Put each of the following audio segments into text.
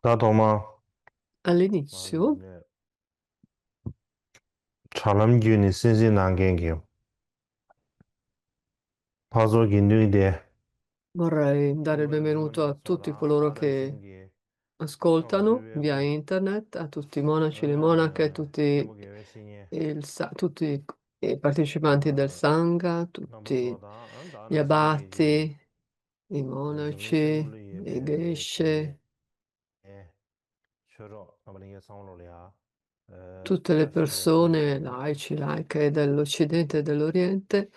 나도마 All'inizio 차남균이 쓰지 난겐겨. 파솔기 누이데. vorrei dare il 우거는 benvenuto a 누구냐 tutti 써라. coloro 나를 che 숨기. 좀 ascoltano via 비비고. internet, a tutti i monaci e le monache, 행복의 외신이. tutti i partecipanti del 어, Sangha, tutti 남부로다. gli 나를 숨기지. abati, i 요즘에 monaci, 시골로 i 예배 제 geshe, 주로 아버님의 상으로야. tutte le 다시게 persone, 숨기고. laici, laiche dell'Occidente e dell'Oriente.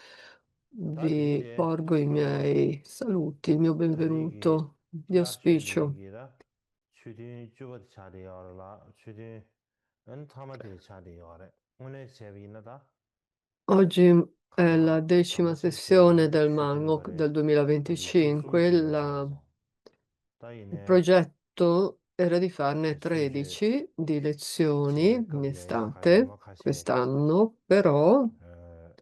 Vi 다리제 porgo i miei saluti, il mio 다리기 benvenuto di auspicio. 라션리기라 주디 주버 차리어라 주디 엔타마디 차리어래 오늘 제비나다 Oggi è la 가나 10ª sessione 당보세시에 del 주디 Mango 거래 del 거기 2025. 뚝숨기 요소에서 Il 다이네 progetto era di farne 수지 13 di lezioni 제 in 거기에 estate 가이마카시 quest'anno, però 어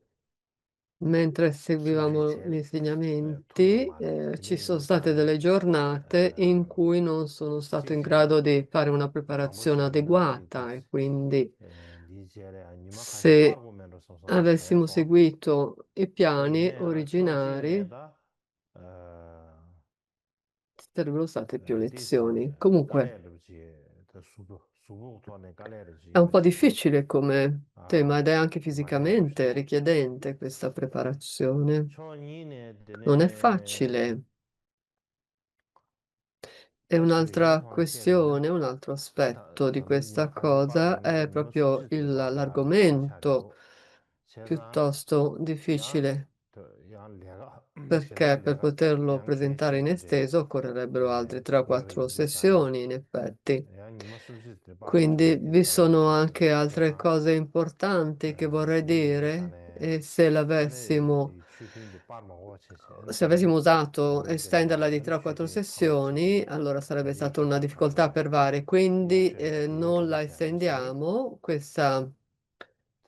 mentre 수지 seguivamo gli 제 통로 insegnamenti, 말에 ci sono 드네니 state 다네 delle giornate in cui non sono stato in 제제 grado di fare una preparazione 당보시에나 adeguata e quindi 니제레 아니마카시 se 빠르고면로 써서 avessimo 대소 seguito i piani 다이네 originari, 초진에다 어 sarebbero state più 디시 lezioni. Comunque 깔레르지 더 수부 토네 깔레르지 è un po' 요지에 difficile come tema 아 ed è anche 마야르시 fisicamente richiedente questa preparazione. 초인에 Non è 되네 facile. E 다시 un'altra 연통 questione, 체리나 un altro 다 aspetto di questa 니마카시 cosa 빠르고는 è 좀 proprio 수시 대소야 l'argomento 차리오 제가 piuttosto 야 difficile, 야 내가 제가 perché per 내가 poterlo 양케 presentare in 시도제 esteso occorrerebbero altre 내가 3-4 이제다네 sessioni, in effetti. 야 니마 수시 때 빠르고 Quindi 토네디 vi 차리오 sono 제제 anche altre 제가 cose importanti che vorrei dire 이제다네 e se 안에 l'avessimo 디 취딩디 빠르고 제제 se 엔타메 avessimo usato estenderla 니제레 di 엔 3-4 취딩 탐보 sessioni, 제제 allora sarebbe stata una 리카 difficoltà 가서 per vari, quindi 야페 non la 리카마세 무시 estendiamo 드네디다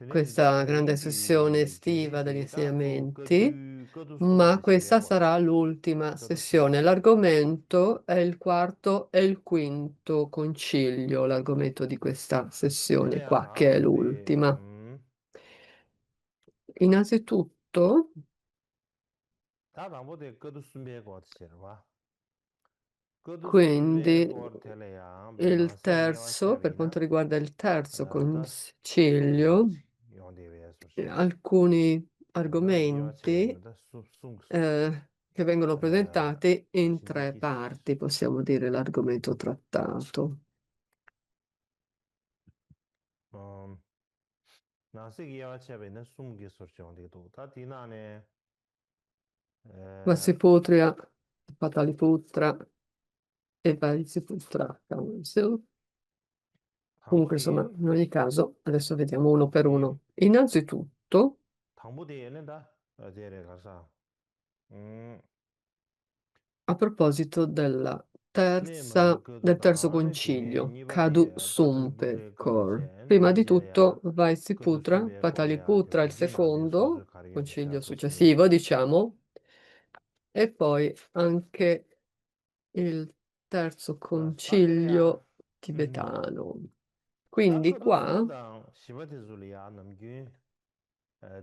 questa grande sessione 드네디 estiva degli 제제기다 또 insegnamenti, 거두 ma 수업도 questa 시베고 sarà l'ultima 거두 sessione. 수업도 L'argomento è il quarto e il quinto concilio, l'argomento di questa sessione qua, 그래야 che è 아무데 l'ultima. Innanzitutto, 다 아무데 거두 준비하고 지르와 거두 quindi, 준비하고 텔레야 il 벨랑세 terzo, per 예와샤비나 quanto riguarda il terzo 다 숨기 concilio, 용대에 소시 alcuni 다 argomenti 예와샤비나 숨 che vengono presentati in tre 신나기 parti, possiamo dire l'argomento trattato. 음 나세기 예와샤비나 숨기 소시 용대도 다 디나네 Vassiputria, Pataliputra e Vaisiputra Council. Comunque, insomma, 당부대 in ogni caso, adesso vediamo uno per uno. Innanzitutto, 당부대에는다 어제래 가서 음 a proposito 네 먼저 del terzo 거두다 안에 되네 concilio, Cadu 니버디 Sumpe 따들부대 Cor. 거두제 Prima di 니제래야 tutto, 거두 Vaisiputra, 숨배 고래야 Pataliputra, il 디디나데 소소 secondo 가리게 concilio 샤도시 successivo, diciamo, e poi anche il terzo 다 싸그래야 concilio tibetano. Quindi 다 거두 qua, 숨보다 시버디 줄이야 넘기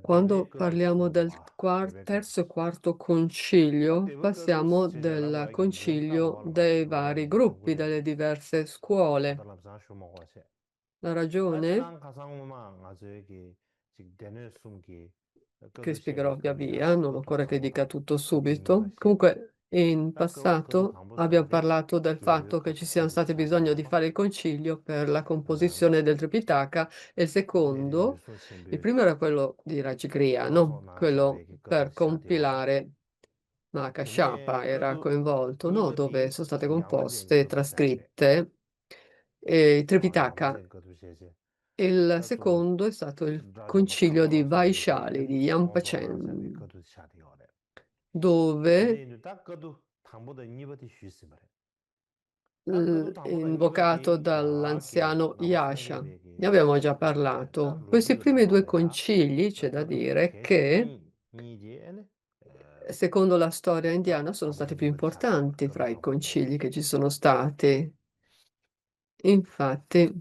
quando 데베 거두 parliamo del 숨보와 terzo 데베 e quarto 다 concilio, 데베 거두 passiamo 제제라고 del 하긴 된다 concilio 뭐라 dei vari 그러라는 gruppi, 당구대 delle diverse scuole. 달람상 쇼먹어세 La ragione, 다지난 가상우만 아주 여기 지금 되는 숨기 che 거두 spiegherò 쉐베 via 거래야 via, non 거두 occorre che dica 당보다 tutto subito. 긴나시 Comunque, in 다 그거 거두 passato abbiamo 당보서야지 parlato del 교회 fatto che 다 ci sia 거두 stato bisogno di 차리야마 fare il concilio per la 어 composizione del Tripitaka e il 내리는 secondo, il 손신비 primo era quello di 소소 Rajagriha, quello 나샤베기 거두 per 차리오래 compilare Mahakashapa 드네 era 거두 coinvolto, no? Dove 니버디 sono state 양만된 composte, 거두 쉐제 trascritte Tripitaka. 양만된 거두 쉐제 Il 다또 secondo è stato il 라자마 concilio di 탐보로서 Vaishali 유지에 di 소소 나샤베 Yampachen, 거두 차리오래 dove 드네 이제 딱 거두 당보다 니버디 쉬스버래 딱 거두 당보다 invocato 니버디 야게 dall'anziano Yasha. Ne 나무상계베기 abbiamo già parlato. 딱 Questi 루디가 primi due 나와래야 concili, c'è 딱 da 거두 dire che, 개신이 이제네 secondo la storia 딱 indiana, sono 당보다 stati più 니버디 차리오래 importanti 거두 fra i 당보다 concili che ci sono stati. Infatti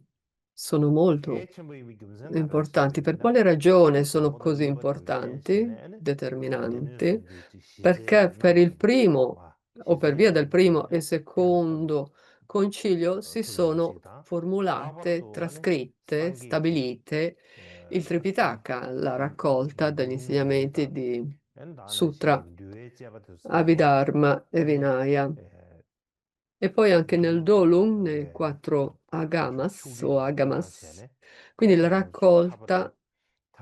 sono molto 개천부임이 금성가라 importanti. Per 시티들이나 quale ragione sono 당보다 così 니버 등산 importanti, 시내에는 determinanti? 내년 Perché 시제 per il 남북이 primo 와 o per via del 시제 primo e 대한 거도 secondo concilio si sono 투자지다 formulate, 다바르도 안에 trascritte, 상계기 stabilite il Tripitaka, la raccolta degli insegnamenti 중공세다 di 엔다나 Sutra, 신긴 류에제바도 상계 Abhidharma e 아니 Vinaya. E poi anche nel Dolung, nei 왜 quattro agamas o 충직이 agamas, 등장시에네 quindi la 땡양수 타버다 raccolta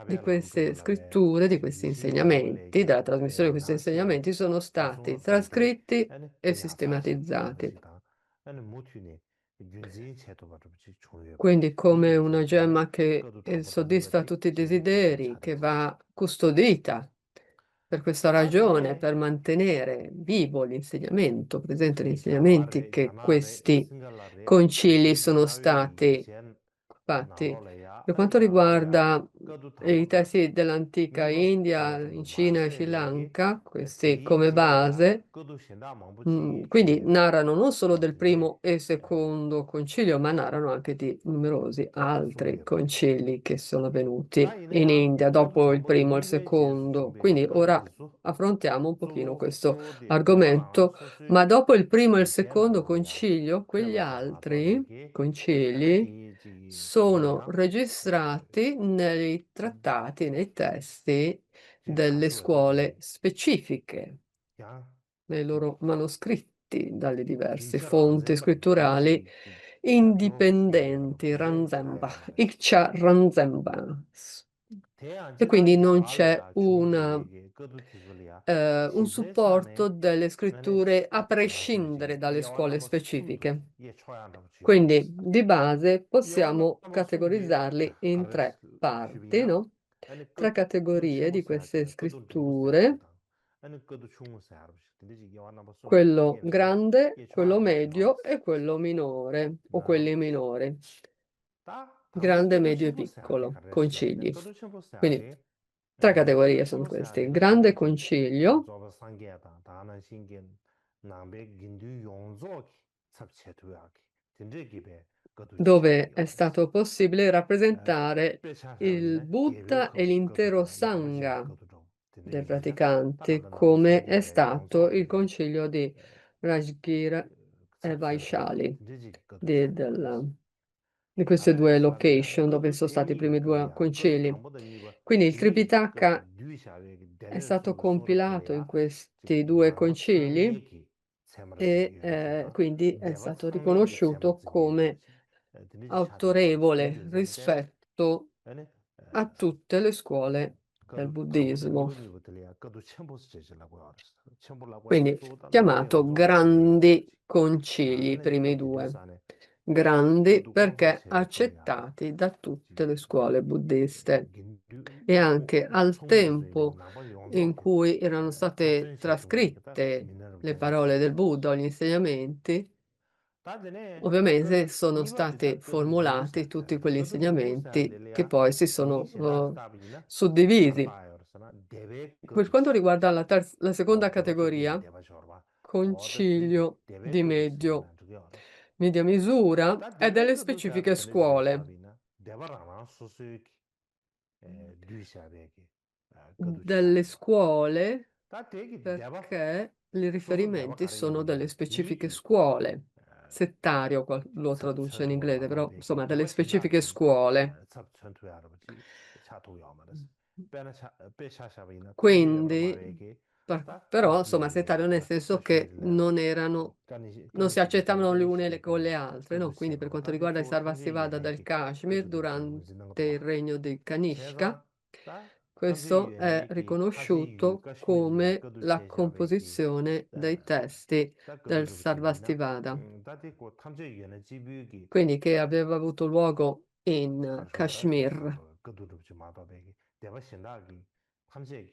di 타베랑 queste 두불라베 scritture, di questi insegnamenti, 유실라불레게 della trasmissione di questi 나시아네 insegnamenti, sono stati 다송성도 trascritti 아니 e 야사시 sistematizzati. 것이다 아니 무튜니 윤진 체도 받지 중요해 Quindi come una 디디디디네 gemma che 그도 담보다 soddisfa 니버디 tutti i 진진 체도 desideri, che 차르지 va custodita. Per questa ragione, 다드네 per mantenere vivo l'insegnamento, presente gli 이 insegnamenti 갸와레 che 갸나레 questi 싱갈라레 concili sono 디디나웨기 stati 젠 fatti. 나로레야 Per quanto 야야 riguarda 그도 i 담보다 testi dell'antica 니버 India, in 가르침도 Cina e Sri 마세베기 Lanka, questi come 디제야 base, 그도 신다 망부지 quindi 중요해 narrano non solo del 어디네 primo e secondo concilio, ma narrano anche di numerosi altri 중요해 concili che sono avvenuti in 다이네야 India 그도 dopo il 담보다 primo e il 니베 제스 secondo. 중배 Quindi 그도 ora 지수 affrontiamo un pochino 조 questo 조데 대바랑 argomento, 소수 ma dopo il primo e il secondo 제나로야 concilio, quegli 크레바샤 altri 마도베기 concili 에네디 sono 디디야 registrati nei trattati, nei testi 제 delle scuole 가르쳐버지 specifiche, 야 nei loro manoscritti dalle diverse 딩처 fonti 란셈바 scritturali 딩지 차교 요야로 indipendenti, 딩제 Ranzemba, 차야로 말이야 Ikcha Ranzemba. E quindi 대안지다 non c'è 야외야 중세베기 그도 티술이야 un supporto 시제산에 delle 안에 scritture a prescindere 나시비지 dalle scuole 예와나마 순두 specifiche. 예 초야나마 Quindi 주요하레스 di base possiamo 예와나마 순두 categorizzarli in tre 아레스 parti, 슈비나 no? 아니 Tre 그도 categorie di 첨부세 queste 할때 그도 림부세 scritture, 할다 아니 그도 충무세 할아버지 근데 이 예와나마 순두 quello 땡겨서나 grande, 예 quello 초야나마 medio 주요하레스 e quello minore, o 나 quelli minori. 다 당부 Grande, 그도 medio e 첨부세 할게 piccolo, 가르치라 근데 concili. 그도 첨부세 Quindi 할게 tre 그도 categorie sono 첨부세 queste. 할에는 Grande 단지 concilio, 조바 상계다 다는 신경 남백 인도 용조기 섭체도하기 진저기배 그도 dove è 지체도요레스 stato possibile rappresentare il 빼차샤비나 Buddha e 예배코 l'intero 그도다 야바제 Sangha 그도도 dei 진저기야 praticanti, 따라다나 come è 상계배 stato il 용조기 concilio di Rajgir e 섭체도하기 Vaishali, 진저지 그도 di, 중요하레스 di queste due 아레스라베나 location dove 그도 sono stati i 땡이 primi due 그도야 그도 concili. 담보다 니버 Quindi il 디 그도 Tripitaka 뉴샤베기 è 데닐 stato 순도 compilato in 소르클이야 questi due 나로 concili 상계기 세마르지 e 유레스다 quindi è 데바 stato 상계기 riconosciuto 세마르지 come 유레스 드니지 차도야 autorevole 디준산데 rispetto 아니 a tutte le scuole del 그도 담보다 buddismo, 니버니버들이야 그도 첨부스 제질라고 알았어 첨부라고 quindi 해서 남배 chiamato 용조기 땡겨야 grandi 버지 concili, i 아니 primi 그도 due. 디두산에 Grandi 그도 광고 perché 세력거리야 accettati da tutte le 지 scuole buddiste 긴두 e anche al 총무소에는 tempo 남벌 in 용조기 cui erano state 탑준시 두고니까 trascritte 민원을 le 제대로 parole del 쓰고 Buddha, gli insegnamenti, 다전에 ovviamente 그 sono 니버디다 stati 그도 림부 formulati tutti 사야다 quegli 그도 림부 insegnamenti che 사야들이야 poi si sono 니신다 스타비나 suddivisi. 서바이어스나 데베 Per quanto 그도시 riguarda la seconda 대바쪽에 categoria, 대바셔봐 어디 concilio 데베 di 그도시 medio, 난 저기 알았어 media misura, 다 e 데베 delle 그도시 specifiche 하다 근데 scuole, 스타비나 데바라나 소수기 뉴샤베기 그도시 delle 하다 scuole 다 되게 데바 perché i 소소 데바 riferimenti 가리기 sono delle 문제야 specifiche 이기 scuole. Settario lo traduce in 섭천투 inglese, però 마도베기 insomma delle specifiche 대바신다기 scuole. 섭천투 할아버지 차도요 말았어 빼나차 빼샤샤비나 탐지접라 Quindi, 마베기 다 però insomma 카슈미르 settario nel senso che 카슈미르라 non erano, non si 까니시 accettavano le une con 데베시베기 le altre, no? 그도 Quindi per 셈바 quanto 다데 riguarda i 조 탐지 Sarvastivada del 유행기 Kashmir 그도 좀 무지는 durante 것도 il 봐 regno di Kanishka, 제가 다 탐지 questo è 유행기 타지 유 riconosciuto 카슈미르야 come 그도 la 제샤베기 composizione dei testi 다 그도 del 좀 집이나 Sarvastivada, 다데 고 탐지 유행의 집유기 quindi che aveva avuto luogo in 가르쳐라 Kashmir, 그도 좀 마다베기 대바 신다기 탐지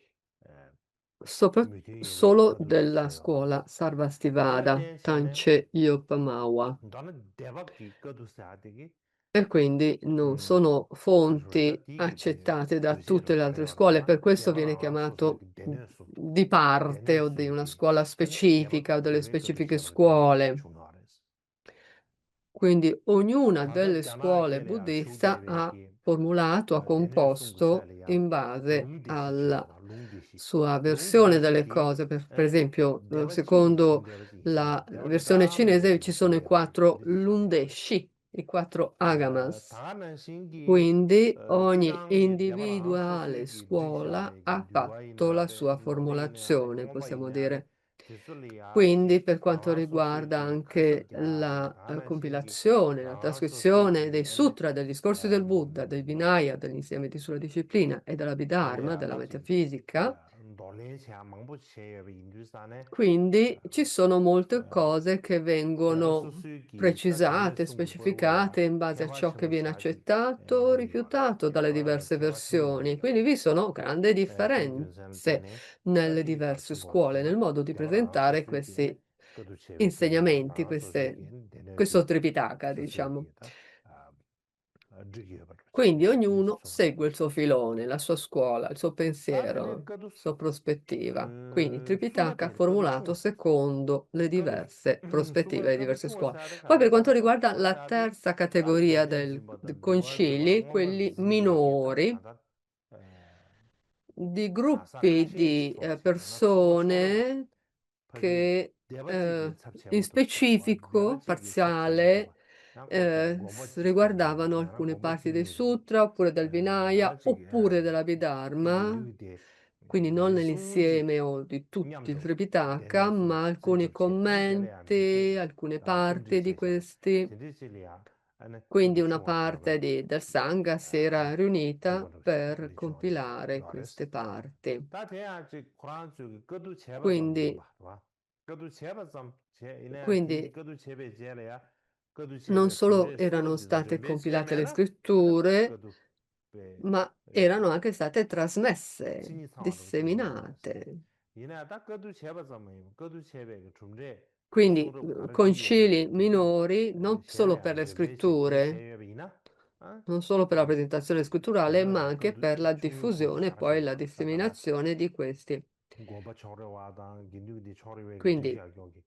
뮤디에 solo 그도 좀 della 세요 scuola 대바 Sarvastivada, 댄샤네 Tanche Yopamawa. 나는 대박기 그도 사되기 E quindi non sono 가르쳐다 fonti 디기베 accettate da tutte 규제로 le altre scuole, 그래요라나 per questo viene 대바라나 소소기 chiamato 데네수 di parte o di una 데네수기 scuola 아니 대박 specifica o delle 대백 그도 specifiche 샤베기 scuole. 중요하레스 Quindi ognuna 다들 delle scuole 자나게래야 buddista ha 중대베기 formulato, ha 내내 composto 송구살이야 in base 룽디시 alla 쳔보다 룽디시 sua versione delle 룽디시디 cose. Per esempio, 대바찌기 secondo 중대바지 la 대바리 versione cinese 다음에버지 ci sono i 중대바지 quattro 이렇게 샤베 lundeshi, i quattro agamas. 다는 신기 Quindi ogni 찌랑기 대바랑 individuale 소수기 scuola 르샤베기 ha fatto la 뉴아이나베 sua 노데이나베 formulazione, possiamo 곰바이나베 dire. 디술리아 Quindi, per quanto 다나 riguarda 소수기 anche 카섭갸 la 다는 신기 compilazione, la 다나 trascrizione dei 소수기 에 sutra, degli discorsi del Buddha, del Vinaya, degli insiemi sulla disciplina e dell'Abhidharma, 알레야 della 다지 metafisica, 놀렌샤 망보체의 인주산에 quindi ci sono molte 어, cose che 대바 vengono 소수기 따지네 precisate, 송구 버고야 specificate in base a ciò che 개화심을 viene 사기 accettato o 머리 와라 rifiutato dalle diverse 개화심을 versioni. 머리야 Quindi vi sono grandi 땡균선 differenze 때네 nelle 따디 diverse 가르침 scuole, nel 보았으나 modo di 대바랑 presentare 소수기에 questi 그도 제외 그도 insegnamenti, 다나 소수기 questo 내내디 Tripitaka, diciamo. 소수기다 아 저기 버지 Quindi 인지 ognuno 송구 segue il suo filone, la sua scuola, il suo pensiero, 다들 la 그도 sua prospettiva. Quindi Tripitaka 흉내베리 그도 formulato 충 secondo le 그도 diverse prospettive, le 그도 diverse 충을 scuole. 사야 돼 Poi per quanto 가르쳐 riguarda la 와야지 terza 다 categoria 도내 dei 짐보다 누가 concili, 누가 오면 quelli 지지배기 다 minori, 다다 di 다사 gruppi 카시에 di 지도와서 나 초보 초로와 persone 퍼지 che 대바지기 in 잡채부터 와 specifico, 대바지기 잡채부터 parziale, 와 나고 고바치기 riguardavano 나나 alcune parti dei 고바치기 sutra, oppure del Vinaya, 나지기 oppure 되게 dell'Abhidharma, 뉴데 quindi non 송지 nell'insieme o di tutti il 냠도 Tripitaka, 대내송 ma alcuni 센조체 땡텔이야 commenti, 미테리 alcune 아 parti di 덤지체샤 questi. 제리질이야 안에 Quindi 그도 una 충원하다 parte del Sangha si era riunita 중고를 per 우리 좋아하는 compilare 요아레스 queste parti. 다 돼야지 고란 쪽이 그도 제바 좀 Quindi, 봐. 봐. 그도 제바 좀제 이내 딘디 quindi 그도 제베 제래야 그도 non 제베 solo 준비 erano 소로지도 state 준비 compilate le 제메나 안에 scritture, 그도 베 ma erano anche state trasmesse, 진이 상으로 중요하버렸어. disseminate. 이내 다 그도 제바 좀 그도 제베 그 준비 Quindi 소로 concili 가르치기에 디디 minori non solo per 셰레야 le 베베시 디 scritture, 제베이나 아 non solo per la presentazione scritturale, ma 대바라 anche 그도 per la 충유부 diffusione e poi la 가르쳐 다다라 disseminazione di questi. 고바 초래와다 긴두기 초래웨기 Quindi 디디야 여기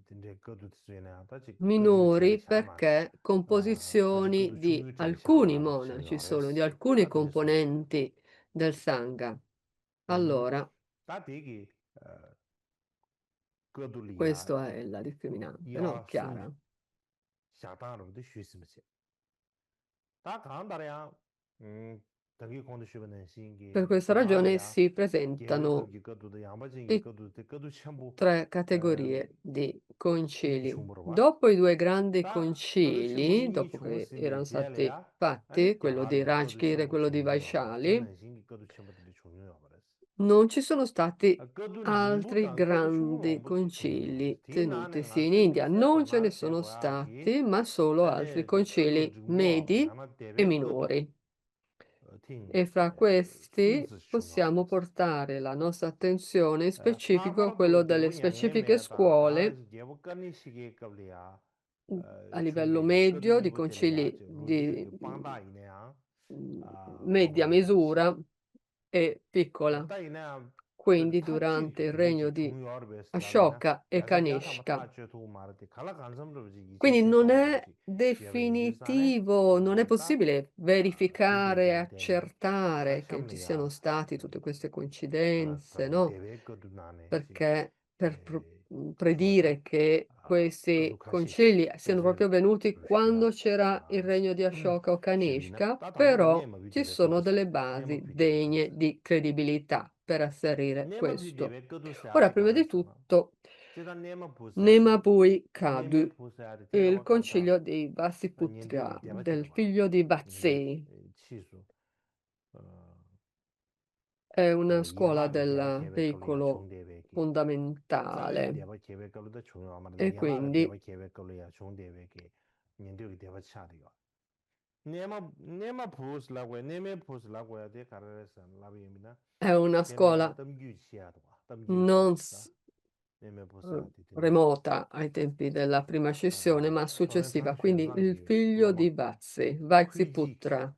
근데 그것도 쓰이네. 다시 그들이 제일 minori 샤마. perché 다시 composizioni 그것도 di 중요 제일 alcuni 샤마라고 지금 monaci sono, di 요레스. alcuni 다 됐어. componenti del Sangha. Allora, 다 되기 그들이야. questa è la discriminante, no? 야 Chiara. 송기 샤다로도 쉬스면서. 다 간다래야. 당기 kondu shibane Per 신기 questa ragione 도마래야. si 개월 presentano 거기 그것도 양바진기 i 그것도 전부 tre 어 categorie di 인기 concili. 충분히 봐. Dopo i due grandi 다 그것도 전부 concili, 인기 dopo che erano 충분히 stati 제일이야. fatti, 아니 quello di 개발이 그것도 Rajgir e 전부 quello di 중요하고 Vaishali, 되는 신기 그것도 전부 중요해 버렸어. non ci sono stati 그것도 altri 림보다 그것도 grandi 충분 엄청 중요해 버렸어. concili 뒤나는 tenutisi in 나서 India. Non ce ne 미세도나 sono 대고야기 stati, ma solo altri 안에 그것도 concili 중요 medi 나나 e 대배 그것도 minori. 팀 E fra questi 순서 중요해 possiamo 버렸어. portare la nostra attenzione in specifico a quello 파파도 delle 개보 specifiche 양해매다 다 scuole 개보 까니 시기 겁리야. a livello 준비 medio 그들이 di 못들이야. concili di 로지스기 빵다 이네야. media 고발해버렸어. misura e piccola, 따이나 그 quindi 타치 durante il regno 그들이 di 중요하러 베스라리나 Ashoka e 야자 야사마 Kanishka. 타치 도 말ati 갈라 간섬로지 이제 Quindi non 세상으로 è 그러지. 제베 인주산에 definitivo, non è 다 possibpossibile verificare e 신기들 되네. accertare che ci siano 다참리야. stati tutte queste 그래 coincidenze, 그럼 no? 대외 것도 나네. Perché per 좋았다. predire che questi 그도카시 concili siano 베젤 proprio avvenuti quando 루시다. c'era il regno di Ashoka o 셰비나 Kanishka, 따담보다 però 네마 ci 비데베 sono 것도 delle 네마 basi 비데베 degne 것도 di credibilità per asserire 네마 questo. 비데베 것도 Ora, 사야지 prima di 가르스나 tutto, 제가 네마 보사야지 Nemabui Kadu, 네마 보사야지 il 대가와 간다 concilio dei 년도기 Vassiputra, del 대바치도 봐 figlio di 년도 Vatsei. 치수 È una scuola 이하베 대바 del 계획걸이야 veicolo 총대백이 살레 fondamentale 대바 계획걸도 중요하면 e 야마베 quindi 대바 계획걸이야 총대백이 년도기 대바차디가 네마 보스라고 해 네메 보스라고 해야 돼 가르에서 라비입니다 è una 걔네 scuola 덤규치야도 non 덤규치다 네메 보스야 되네 remota ai tempi della prima scissione, ma successiva. 소렌탄 Quindi il 쉐상기 figlio di 로마 Vatsei, 퀴지키 Vatsiputra.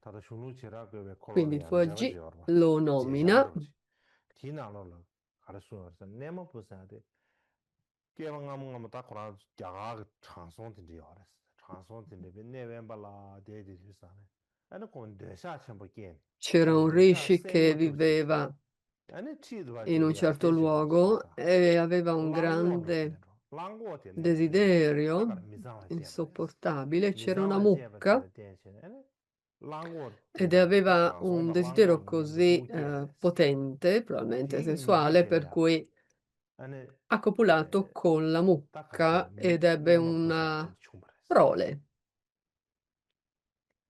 다들 슈누치라 그왜 Quindi 콜로리아 Fuji 내가 봐 lo nomina 제샤브로지 디나노로 가르수어서 네마 보스야 돼 개방하면 다 그런 자가 장송된지 알았어. 장송된데 내면 발라 대대지사네. 아니 건데 샤첨 게. C'era un 샤 rishi che 생고도지. viveva 아니 치도 in un 받지야. certo 대시고 luogo 지다. e aveva un 랑고로 grande 되는로. 랑고 되네. 되네. desiderio 다가 미상화 제바레스. insopportabile. C'era una 미상화 mucca 제바들 대신 아니 랑고 ed 되다. 다 aveva un 장송다 랑고 desiderio 님도 così 중계레스. potente, probabilmente 디 sessuale, per 니게셔야. cui 아니 ha copulato con la 딱 가르쳐 mucca ed ebbe 내만 보사 una 되게 충분했어. prole,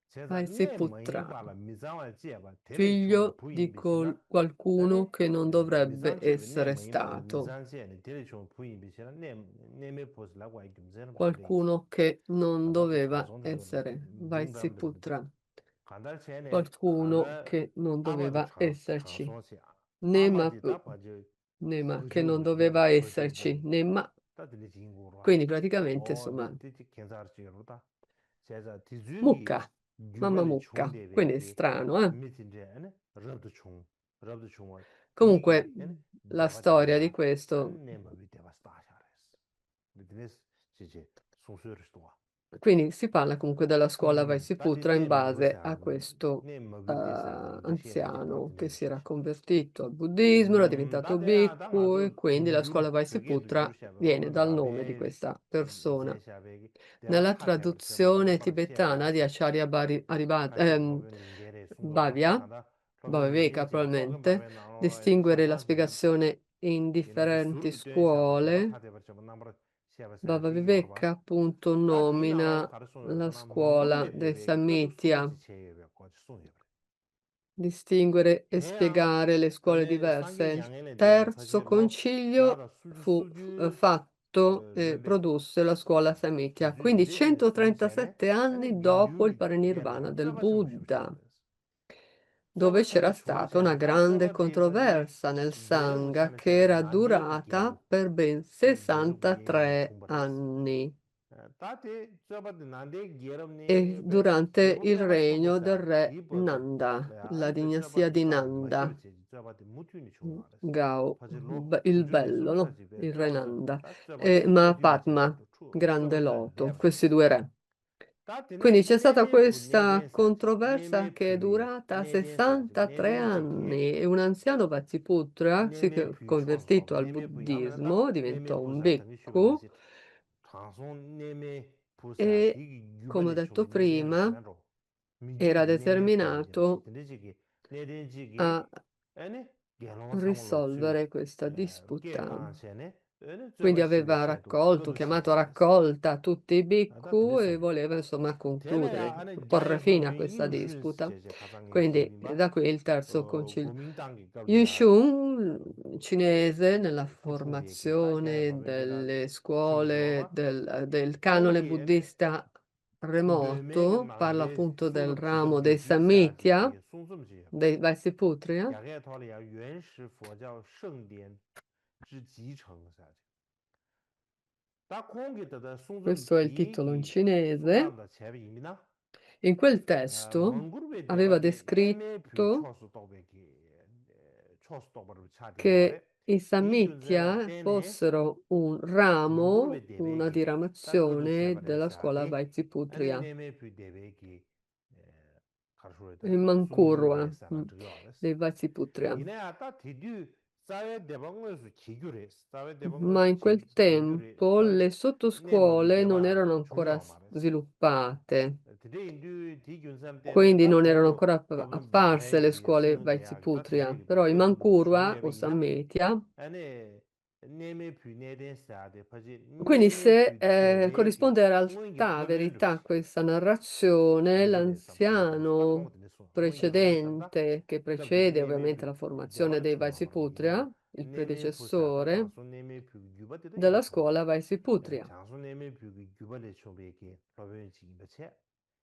제가 내 Vaisiputra, 뭐인가라 미상을 지어봐 대리 좀 figlio di 부인비시나 qualcuno 아니 che non dovrebbe 미상집에 내 essere 뭐인가라 stato, 미상지에 대리 좀 부인비시나 내 내매 보슬라고 할 김새는 말이지. qualcuno che non 아다도 doveva 장송들도 essere, 뭉담들도 Vaisiputra, 간달 전에 qualcuno 간달 che non 아바도 doveva esserci, 장송시 Nema, 아바디 다 봐줘 Nema, che non 거주로 doveva 주야다 esserci, 거주로 Nema. 다들 진고로 Quindi praticamente, 어 insomma, 디디 괜찮지로다 제가 디주기 mucca, mamma 유발의 mucca. Quindi è 총대베기 strano, eh? 미진제는 rubdo 총 Comunque, 디 얘는 la storia di 대바디야 questo, 안내마 비데바스타샤레스 비드네스 지지 소소르스도와 quindi si parla comunque della scuola 다디 Vaisiputra in 내마 base 보사 a questo 내마 비데사 비시에게 anziano che si era 다드네스 convertito al buddismo, era diventato 다데야 bhikkhu e 당아서 quindi la 두두로 scuola 저게도 Vaisiputra 주샤베 viene dal nome di 롱라베 questa persona. 제샤베기 대바 Nella 타테버 제바 traduzione 남바르 tibetana di Acharya 같이 법은 링게레 송도바 Bhavya, 간다 법은 Bhaviveka 링게제 조금 probabilmente, 법에 나와 distinguere la 샤잔지게 spiegazione in 얘네들 differenti 수르기 되샤바 제바 scuole. 타테버 제바 남바르 시아바 세라티 요르바 Bhaviveka appunto 다 디나로 nomina 가르소요 la 그나 scuola 몽고르베 dei 베베기 또 Sammitya, 수마치 제베 거치 송예베 distinguere e 대양 spiegare le scuole 안에 diverse. 상계 Il 양에네 되게 terzo 파지로 concilio 라다 수주 fu 수주 fatto e 멤베 produsse la scuola Sammitya, 디주 quindi 디데데 상세네 137 아니 anni dopo il 민규 parinirvana 게다 del 쩌바 첨부 싶으시다 Buddha, 그랬어 dove 쩌바 c'era 첨부 stata una 좋으셔 다 grande 쩌바 대바지 controversia nel 게르고 Sangha 차는 che 제가 era 난데기 durata 게르고 per ben 게르고 예예 63 충분했어 anni. 다데 쩌바데 난데 E 게르네 durante 게르고 il 대바 regno del 첨부사 re 이버도 Nanda, la 안데 dinastia 쩌바데 di 딱 Nanda, 마셔지 쩌바데 무튜니 좋아했어 Gao, 파질로 il 우주기 bello, no? 숨사집에 Il re 쩌바데 Nanda, 다 e 쩌바데 무튜니 Mahatma, 제바도 추 grande 쩌바데 loto, questi 레버레스 due re. 다드네 Quindi c'è stata 네메 부 questa 네덴 사제 controversia 네메 che è 퓨이 durata 네덴 사제 63 네덴 지게 anni e un anziano Vatsiputra si 네메 퓨이 초소 convertito al 네메 퓨이 하면 딱 buddismo, 네메 diventò un 부사 등이 bhikkhu 슈베나시 장손 네메 부사 e, 디기 come ho 유발의 detto 총이 네덴 prima, 시간으로 era 미주기 네메 퓨이지라시 determinato 근데지기 네덴 지게 a 아니 개롱 상물로 없이 risolvere questa disputa. 개방세네 아니 Quindi 저바시베 aveva 셰도 raccolto, 그도 chiamato a 시작하랬어 raccolta tutti i 아다 bhikkhu e 들으세요 voleva insomma concludere, 대내야 안에 porre 자야 fine a 법인 questa 이유순 disputa. 제제 파장이 Quindi 신임바 da qui il terzo 어 concilio. 고민당기 Yu 갑이야 Shun, cinese, nella 부초비에게 다 자야 formazione 법에 내가 delle 좀 scuole 좋아봐 del canone 공기에는 buddista 뇌맥의 remoto, parla 망대 appunto del 술을 ramo dei 부족되지야 Sammitya, 되게 송숨지야 dei Vaisiputria. 两个道理啊原始佛教圣典之集成啥的 다 공기다 송숨 Questo è il titolo in 비기 cinese. 송담다 제비입니다 In quel testo 몽골의 aveva 대박이 내매 뷰 descritto 초수 도백이 초수 도백을 차디 요래 che i 디균세나 Sammitya 때네 fossero un ramo, 몽골의 una 대백이 딱그도 diramazione della scuola 제바레사디 아니 Vaisiputria, 내매 뷰 대백이 가르소에다 il Mankurwa 송주레사나 저거레스 dei Vaisiputria. 이내 아따 디디 사회 대방에서 기규레스 사회 Ma 대방에서 in quel 기규레 tempo 사회 le 내마비 sottoscuole non 대바 erano ancora 중요 말레스 sviluppate, 디데 인도 디균삼 때는 quindi 딱 non erano 공도 ancora 법은 apparse le 바야지 scuole 신흥 대학 다 Vaisiputria, 디데기 però i 법은 Mankurwa o 중요베이나 Sammitya. 아니 네메 뷰네데 사데 파지 Quindi 네메 se 뷰 대백이 corrisponde a 응이 realtà, a verità, 법률스 questa narrazione, 디데데 삼성도 딱 l'anziano 공도 됐어 응이 법에 산다 precedente, che 갑디 precede 네메 ovviamente 뷰 la formazione 대바를 dei 추노 말이기나 Vaisiputria, il 네메 부사다 predecessore 장소 네메 뷰 유바데도 della 인천 scuola Vaisiputria. 장소 네메 뷰 유바데 초베기 로베 지기베체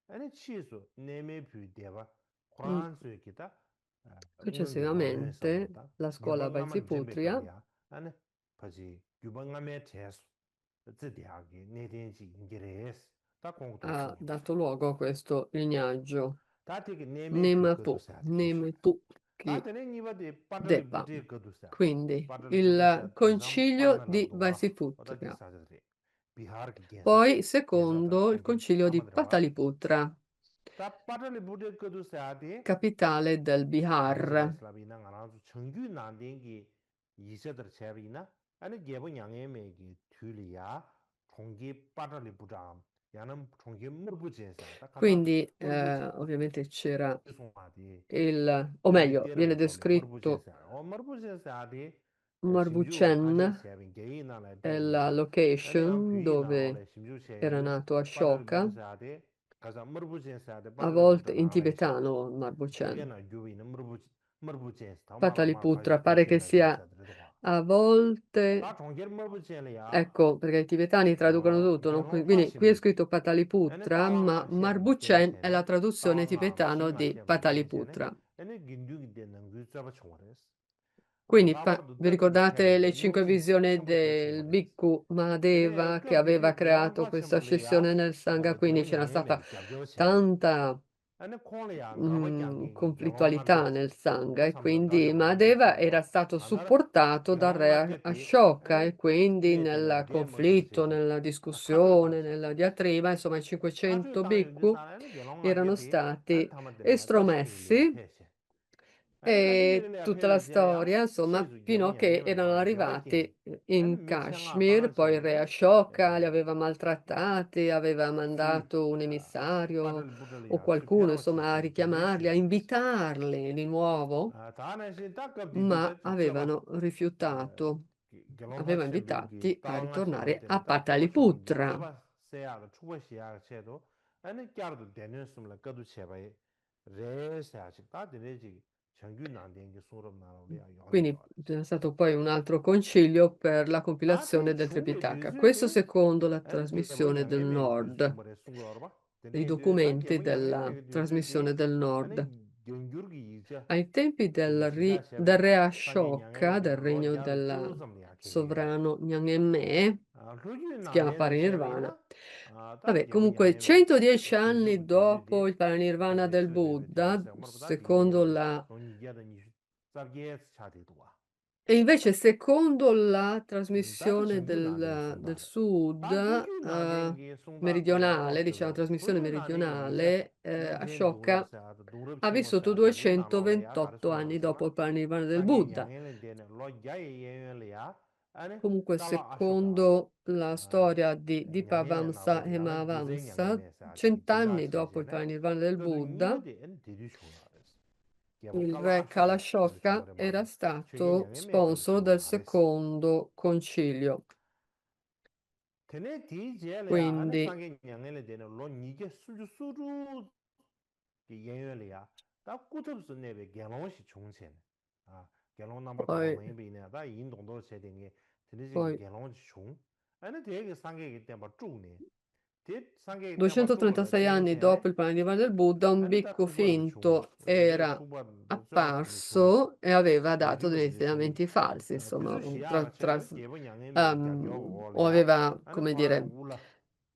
아니 치수 네메 뷰 대바 Mm. 쿠란스에 기타 응응게 로베 Successivamente 산도다 la scuola 유방가만 Vaisiputria 젬베갑이야 아니 파지 유방가메 제스 즈디하게 네덴지 인게레스 다 공도 ha 송이베 dato luogo a questo lignaggio. 다티게 네메 뷰 거도 Nemapu, 사지 보시오 Nemepu. Marchi tene nipa de patali Depa. bute kadusa. Quindi Patali bute sa il tenzam concilio pamela di loa. Oda di Vaisiputra. sajadre. Bihar ki gensa. Poi Gensa ta secondo il chongkir concilio di tamadrawa. Pataliputra, Ta patali bute kadusa de capitale del Yishiba Bihar. islabi na nga ranzu chengyu nandengi yishadar chabi na ane gebo nyangye megi tuli ya chonggi patali budam yanam chonggi murbu jensa ta kata Quindi murbu ovviamente c'era songa di o tuli meglio, dena viene mutole murbu descritto jensa o murbu jensa di shimju Marbuchen, aje chabi geyi na la è degi la na ane yang location pyi na dove ole shimju era chayi nato patali Ashoka, budasa di kaza murbu jensa di a patali volte in budala ala isha tibetano Marbuchen. pena gyubi na murbu jensa ta ma la ma Pataliputra kaji pare che pechena sia jensa dredwa a volte, ta chongger murbu jen le ya ecco, perché i tibetani traducono tutto, no? gelong fa Quindi qui è shimri scritto ane Pataliputra, tawang ma la sheba ge geba Marbuchen è la chene traduzione tawang la tibetano shinga di sheba ge geba chene Pataliputra. ane gindu gi de nang gu zaba chongres Quindi tabar du vi da ge chebe ricordate ge le nyung 5 chin visioni chenpo de del chongres Bhikkhu tene Mahadeva che ge aveva ge gelong creato fa questa shimri le ya scissione nel Sangha? Quindi gebo c'era nyang me stata ge gyab geba chene tanta ane kong le ya ngaba gyang ge gelong nga conflittualità de nel Sangha ta e samla da quindi gelong nga de Mahadeva chedwa era stato anara supportato dal gelong nga re de ti Ashoka ane e quindi me de nel de mo de se conflitto, ge nella na khatwe discussione, tang nella diatriba, insomma i Atsu 500 tang yung di bhikkhu sana, ane gelong nga erano geti, ane stati tama dili ya, ta shimri li ya estromessi pe she. Ane kati li e li ya tutta pe la pe she ya, storia, she insomma, su fino gebo a yang che yeme erano wang geba kin. arrivati Ane in mi chen nga ta Kashmir, nga poi il shimri re le, Ashoka li aveva maltrattati, aveva su mandato un emissario padali budali o ya, su qualcuno, pero chi insomma, a she, gebe richiamarli, she a res. invitarli di nuovo, Ta na shi ta kab di du ma de ti cheba, avevano rifiutato, gelong fa aveva shimri ki invitati a ta nga shimri ritornare tene, a ta chuba shong Pataliputra. geba se ya ga, chuba shi ya ga che do, ane kyar du denen sumla kadu cheba ye, re se ya chik, ta dine chi changyu nan dengi suram na lo le ya yong Quindi yo res. c'è stato poi un altro concilio per la Ta compilazione te del chungwe Tripitaka. yuzu Questo de, secondo la ane geba trasmissione del nyangye me ge du Nord, sumbare sungu yorba, i dine de, ta documenti geba nyangye me della ge yuzu trasmissione de, del Nord. ane gyongyur gi yiza, Ai tempi ge shisha del shebe, re sange nyangye le Ashoka, del dene lo regno gyadu del tsu sam le ya kege ye res. sovrano Nyangemme, Rugyu si nan chiama dene chebe Parinirvana. ina, ta Vabbè, geba comunque nyangye me, 110 gyongyur anni gi yuzu dopo de, il Parinirvana ge del su bebe tene Buddha, se, marpa ta di secondo yin la nongi gyada nishu, zabge cha de duwa. E invece, secondo la Tata trasmissione chengyu nandeng del sungtare. Sud, Ta rugyu nandeng sungta kaya meridionale, diciamo, la oshiro. trasmissione Rugyu nandeng yinze. meridionale, Ningchen dungrab Ashoka sayada, dungrab ha chenpo vissuto sayada, yin nalo le ya kari 228 sungwa anni resana. dopo il Parinirvana del Sange Buddha. nyangyen le dene, lo gyaye yenyen le ya. Ane, Comunque, tala Ashoka, secondo la storia di nyangyen le Dipavamsa nalo e di yana gyuze nyangyen Mahavamsa, me sayade, gyuza 100 anni dopo il chayjene. Parinirvana del Kado nipa Buddha, de en dedu shungna res. Gyabo il tala re Ashoka, dedu Kalashoka shungare era mare. Chöge stato nyangyen me dedu sponsor del shungna res. secondo concilio. Tene ti je le ya, ane Quindi sange nyangye le dene lo nige suju suru ki yenye le ya, ta kutub su nebe gyalong shi chung chen. Gyalong nambar tawa poi, wenbi ine, ta yin dongdo che denge, tene zi poi gyalong shi chung. Ane te ge sange ge tenpa zhug ne. Te sange ge tenpa zhug la 236 ten anni che ne, dopo il Parinirvana del Buddha, un ane ta bicco chukbar bi chung. finto Ge era chukbar, zoba tumi chung. apparso e aveva Ge dato riba degli shi chung. insegnamenti falsi, insomma, Tisu shiya ga che do, gyebo nyangye me gyab gyo go le o ya, aveva, ane come kwa dire, ula.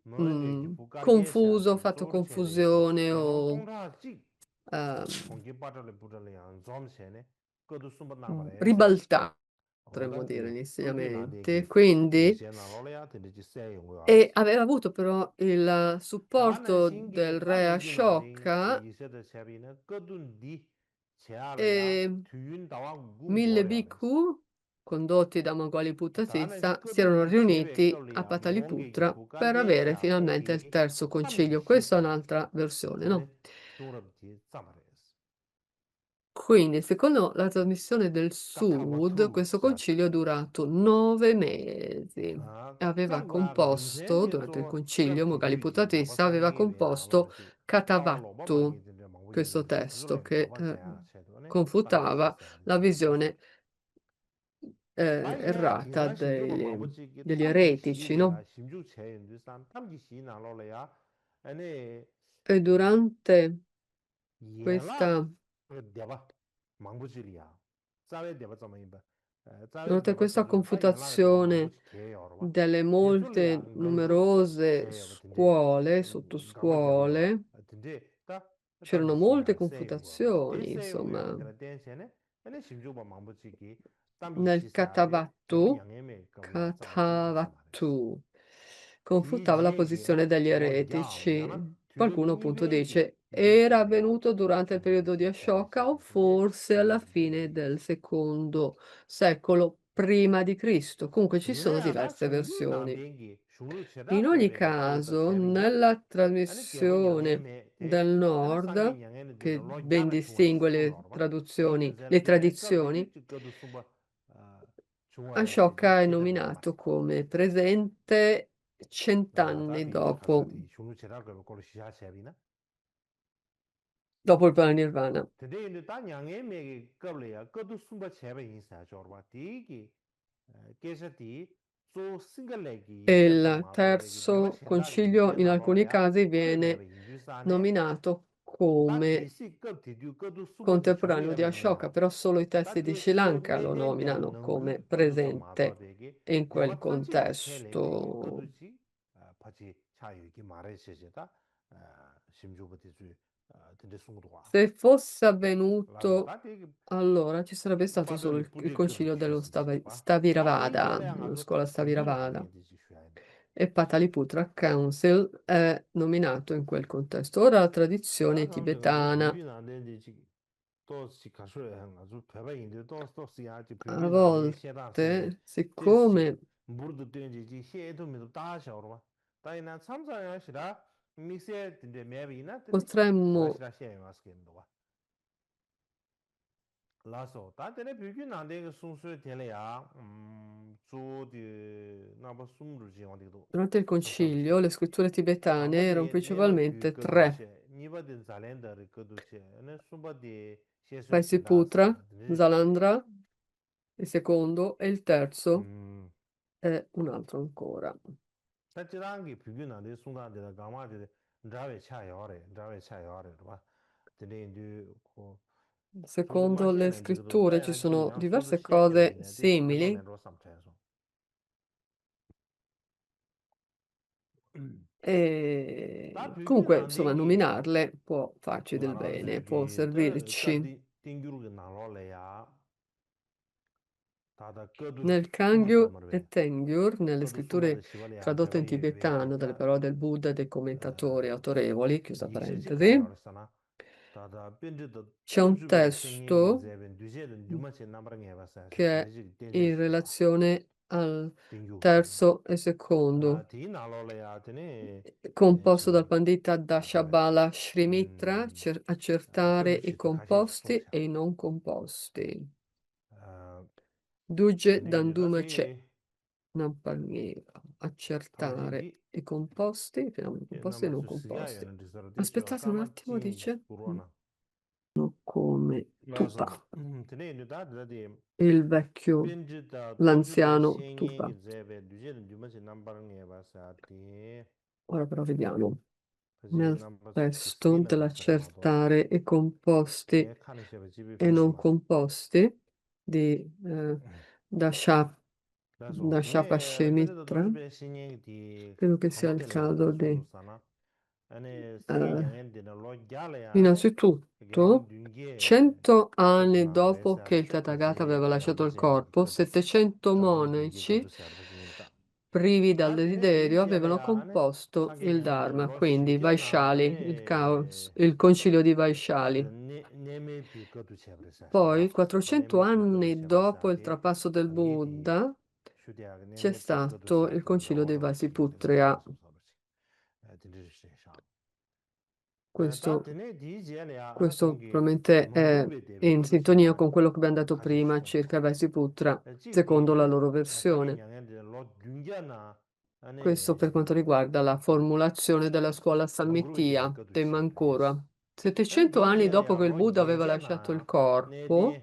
Norangi ki pukar ye sha confuso, chi fatto tsubar che le chi confusione gyalong o tongda chik ehm, chongki patali putali yang zom che ne kodo sumba nambara ya se ribaltato, potremmo oda dire, ki gli rugyu nande insegnamenti. ki ye Quindi she na lo le ya tende chi se yung go e ares aveva avuto però il ta na supporto shingi del ta re rugyu nande ki Ashoka ye she da chebi ne kodun di che ala ya e tuyun dawa gung go 1000 le ares bhikkhu, condotti da ta na shi Moggaliputta, si kodun erano di chebe riuniti kabli a ya ngongi ki Pataliputra pukar per ye avere sha kong finalmente il di terzo tam ki concilio. shi Questa è sam un'altra versione, ane no? dungrab di zamares Quindi, secondo la trasmissione del katarwa Sud, chu questo sha concilio è durato 9 mesi e aveva tsangwa composto, rinchen ge durante il zo kab concilio, di yu ji ngaba Moggaliputtatissa aveva sangye le ya lo composto chi tawa lo ba ma Katavattu, gi de ma bu yin questo de se testo zule che ngaba ja che do ne sangye shi confutava sa de la che do res visione ta ye di errata za shi ju lo ma bu ji ki degli tam ji shi eretici, le ya no? shim ju che yin du san tam ji shi na lo le ya ane E durante ye la questa, de ba mang bu ji li ya za we de ba zama yin ba za we durante de ba za questa ju ta ye la ge de ba mang bu confutazione ji ke yo ro ba delle ye zu le ya molte ngang zu numerose che yo ba tin de scuole, ngaba gyab yo sottoscuole, tin de ta c'erano molte confutazioni, insomma, nel Katavattu confutava la posizione degli eretici. Qualcuno appunto dice era avvenuto durante il periodo di Ashoka o forse alla fine del secondo secolo prima di Cristo. Comunque ci sono diverse versioni. In ogni caso, nella trasmissione del Nord, che ben distingue le traduzioni, le tradizioni, Ashoka è nominato come presente 100 anni dopo il Parinirvana. E il terzo concilio in alcuni casi viene nominato come contemporaneo di Ashoka, però solo i testi di Sri Lanka lo nominano come presente in quel contesto. Se fosse avvenuto allora ci sarebbe stato solo il concilio dello Staviravada, la scuola Staviravada, e Pataliputra Council è nominato in quel contesto. Ora la tradizione tibetana. A volte, siccome potremmo 라서 다들 비균한데 순수 되려야 조디 나버 숨르지 어디도 durante il concilio le scritture tibetane erano principalmente tre: 니버든 잘렌더 그도체 네 숨바디 Vaisiputra, Zalandra, il secondo, e il terzo è un altro ancora. 사실한게 비균한데 순간데 가마데 드라베 차요래 봐 근데 그 Secondo le scritture ci sono diverse cose simili e comunque, insomma, nominarle può farci del bene, può servirci. Nel Kangyu e Tengyur, nelle scritture tradotte in tibetano dalle parole del Buddha e dei commentatori autorevoli, chiusa parentesi, c'è un testo che è in relazione al terzo e secondo, composto dal Pandita Dashabala Shrimitra, accertare i composti e i non composti. Duje Dandumace Nampalniva, accertare i composti, fenomeni composti e non composti. Aspettate un attimo, dice. No, come Tupa, il vecchio, l'anziano Tupa. Ora però vediamo. Nel testo dell'accertare i composti e non composti di Dashapashemitra, credo che sia il caso di innanzitutto 100 anni dopo che il Tathagata aveva lasciato il corpo, 700 monaci privi dal desiderio avevano composto il Dharma, quindi i Vaishali, il concilio di Vaishali. Poi, 400 anni dopo il trapasso del Buddha, c'è stato il concilio dei Vaisiputra. Questo probabilmente è in sintonia con quello che abbiamo detto prima circa Vaisiputra, secondo la loro versione. Questo per quanto riguarda la formulazione della scuola Sammitya dei Mankura. 700 anni dopo che il Buddha aveva lasciato il corpo,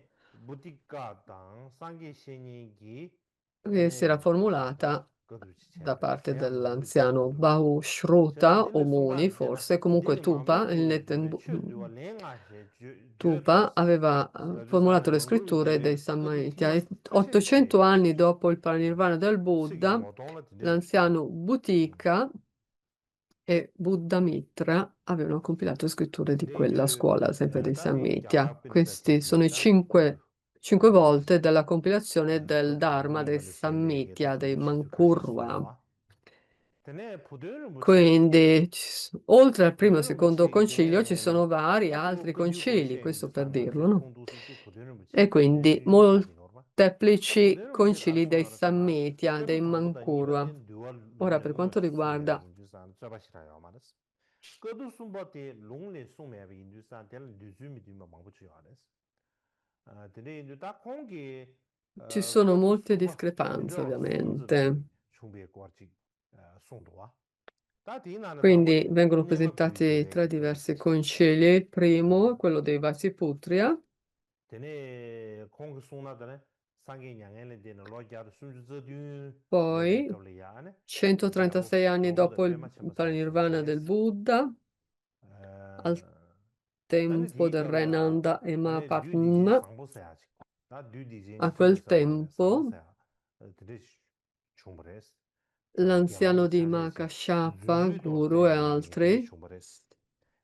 che si era formulata da parte dell'anziano Bahu Shruta o Muni, forse, comunque Tupa, Tupa aveva formulato le scritture dei Sammaitya. E 800 anni dopo il parinirvana del Buddha, l'anziano Bhuttika e Buddhamitra avevano compilato scritture di quella scuola, sempre dei Sammitya. Questi sono i cinque volte della compilazione del Dharma dei Sammitya, dei Mankurva. Quindi, oltre al primo e secondo concilio, ci sono vari altri concili, questo per dirlo, no? E quindi molteplici concili dei Sammitya, dei Mankurva. Ora, per quanto riguarda ci sono molte discrepanze, ovviamente. Quindi vengono presentati tre diversi concili. Il primo, quello dei Vasiputria, poi 136 anni dopo il parinirvana del Buddha, al tempo del re Nanda e Mahapadma. A quel tempo l'anziano di Mahakashapa, Guru e altri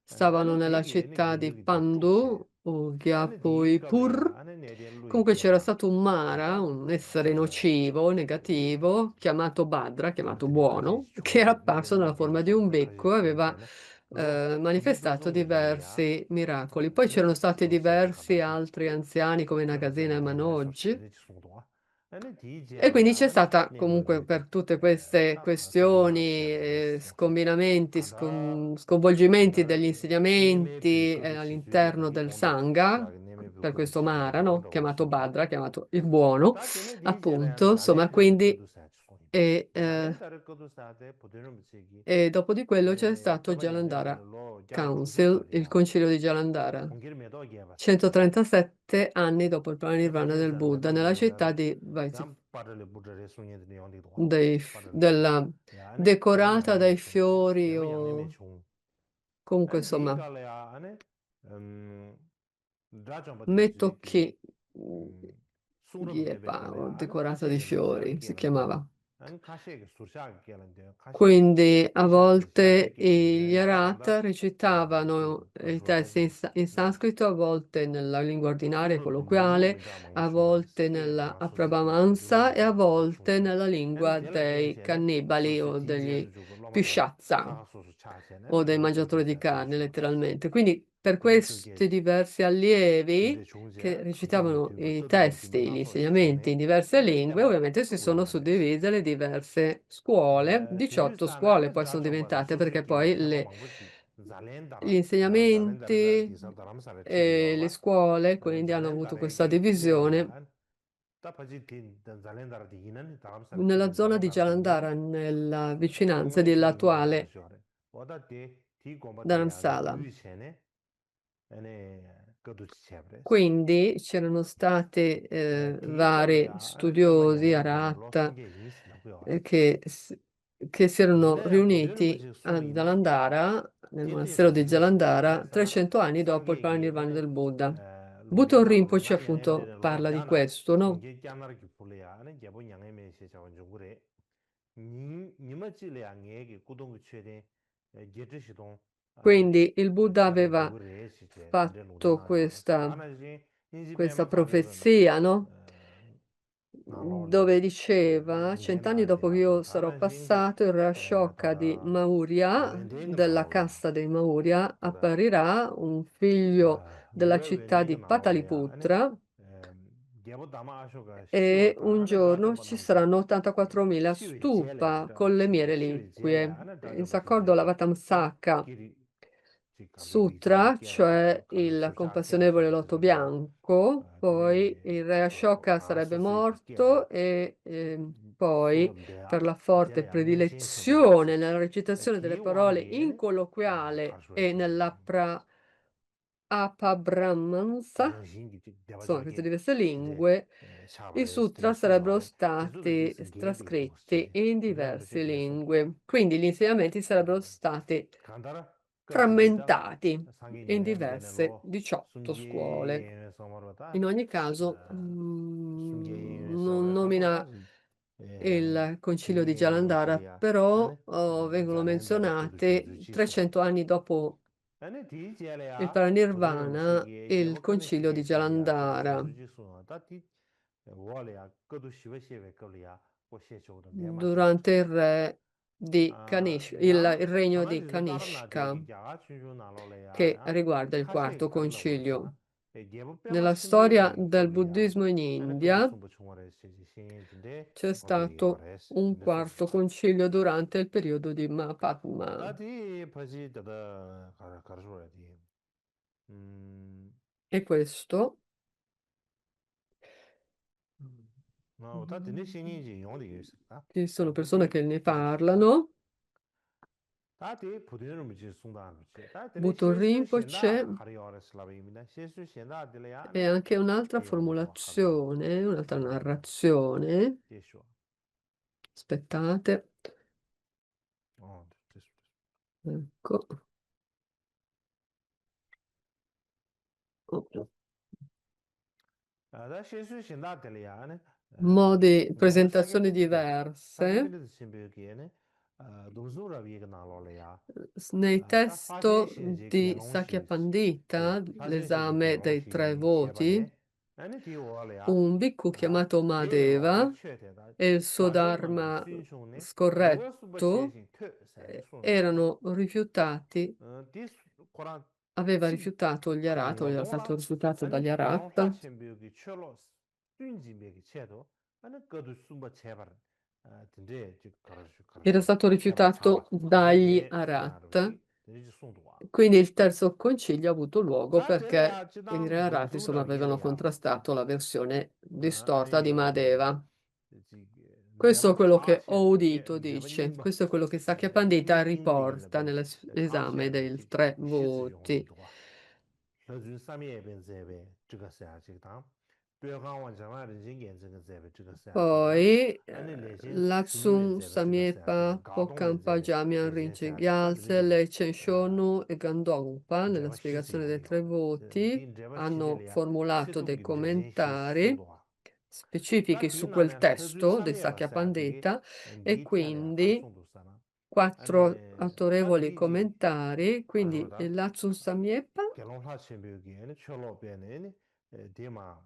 stavano nella città di Pandu o Gyapoipur. Comunque c'era stato un Mara, un essere nocivo, negativo, chiamato Badra, chiamato buono, che era apparso nella forma di un becco e aveva manifestato diversi miracoli. Poi c'erano stati diversi altri anziani come Nagasena e Manoj. E quindi c'è stata comunque per tutte queste questioni, scombinamenti, sconvolgimenti degli insegnamenti all'interno del Sangha, per questo Mara, no? Chiamato Badra, chiamato il buono, appunto, insomma, quindi e, e dopo di quello c'è stato il Jalandhara Council, il concilio di Jalandhara, 137 anni dopo il parinirvana del Buddha, nella città di della decorata dai fiori o comunque insomma Metokki Gyepa o decorata di fiori si chiamava. Quindi a volte gli Arhat recitavano i testi in sanscrito, a volte nella lingua ordinaria e colloquiale, a volte nella Aprabhamansa e a volte nella lingua dei cannibali o degli pisciazza o dei mangiatori di carne, letteralmente. Quindi per questi diversi allievi che recitavano i testi, gli insegnamenti in diverse lingue, ovviamente si sono suddivise le diverse scuole, 18 scuole poi sono diventate perché poi gli insegnamenti e le scuole quindi hanno avuto questa divisione. Nella zona di Jalandhara, nella vicinanza dell'attuale Dharamsala. Quindi c'erano stati vari studiosi, Aratta, che si erano riuniti a Jalandhara, nel monastero di Jalandhara, 300 anni dopo il parinirvana del Buddha. Button Rinpoche appunto parla di questo, no? Quindi il Buddha aveva fatto questa profezia, no? Dove diceva, 100 anni dopo che io sarò passato, il re Ashoka di Maurya, della casta dei Maurya, apparirà un figlio della città di Pataliputra e un giorno ci saranno 84.000 stupa con le mie reliquie. In accordo all'Avatamsaka Sutra, cioè il compassionevole loto bianco, poi il re Ashoka sarebbe morto e poi per la forte predilezione nella recitazione delle parole in colloquiale e nella Apabrahmansa, insomma queste diverse lingue, i sutra sarebbero stati trascritti in diverse lingue, quindi gli insegnamenti sarebbero stati frammentati in diverse 18 scuole. In ogni caso, non nomina il concilio di Tindinge Jalandhara, Roshiriya, però ane, vengono Zalendara Kudu Shozu menzionate Jiso. 300 anni dopo Ane di il Jelaya, Pudinam Parinirvana, Shiki, il Yabakana concilio di Shiki Kaliya, Kudu Jalandhara. Shozu Jiso, Tati, Waliya, Kudu Shiva Shiva Kaliya, Koshe Chodan, Dema Chibar. Durante il re di Kanishka, il Yang, regno di Tamari Darana Kanishka, Degi, Gyaga Chunju Nalolaya, che ya, riguarda il Kashe quarto Karla concilio. Urasana, Gyabu Pema Nella storia Chimbyogi del Kaliya, buddismo in Ane Kudu India Sumba Chungwara Shiji, Shin Tinde, c'è Ogi stato Bares, un Tinde Sura. quarto concilio durante il periodo di Mahatma. Tati Paji Dada Karasura di. E questo No, tati ne Shinji Yongdi Yusa. ci sono persone Tati che ne Paji Shida. parlano. Tati Pudin Michi Sundan. Tati ne Butto Shesu Rinpoche Shenda Hariore Slavimina. Shesu Shenda e Dileane. anche un'altra Yondo Harba. formulazione, un'altra narrazione. Yeshua. Aspettate. Oh, Ecco. Oh. Da Shesu Shenda Dileane. Modi, Ngabo presentazioni Sakyapan Tibet. diverse. Sakyapan Simbi Kiene. Dumsura Viga Naloleya. Nei Da Fajen testo Shenji di Gelong Sakya Shi. Pandita, Fajen Shenji l'esame Gelong dei tre Shi voti, Shebade. Ane Ti Waleya. un bhikkhu chiamato Te longpa Madeva chete da e il suo gwajo nangki dharma sunshung ne duwa supa che scorretto shin te sani sunu. erano rifiutati, Di Koran aveva chik rifiutato gli kar Arhat, o era yongwa stato la rifiutato ane dagli gelong la Arhat. chenpyo ki cholo sunji me ki cheto ane gado sumpa chebar dinde chik Era karashu stato chebar rifiutato chakla ane dagli de sunarwa Arhat. chik dinde chik sungduwa. Quindi il terzo concilio ha avuto luogo Da tele perché ya i re chidang Arhat, insomma, dumsura yele avevano ya contrastato la versione distorta di ane Madeva. Questo è Deba quello cha che ho chen, udito, deba dice. nyingba, Questo è quello che Sakya Pandita nying digi riporta laba, cha nell'esame chen dei chik tre shi zi yong di voti. duwa. Le zun samye ben zebe, zhiga saya chik tang. Due gang wan zhama rin jing gen zhiga zebe, zhiga saya chik tang. Poi Ane le jing chulu rin Latsun zebe, zhiga saya chik Samyepa, tang. Ga dong rin Pokampa, zebe, Jamian le jing Rinche saya chik tang. Gyaltse, Leichen Shonu e Gandongpa, nella Deba shi zi spiegazione yong dei di tre yo. voti, Din deba shi hanno zile ya, si formulato dung dei gi le jing shi sung commentari duwa. Da specifici di su na quel ne, le zun testo dei samye wa Sakya saya digi, Pandita e di tian ya kar quindi sung du sana. quattro Ane, da autorevoli di ji, commentari, karwa quindi da, il Latsun Samyepa. gelong la chenpyo ki ane, cholo pe ane, di ma,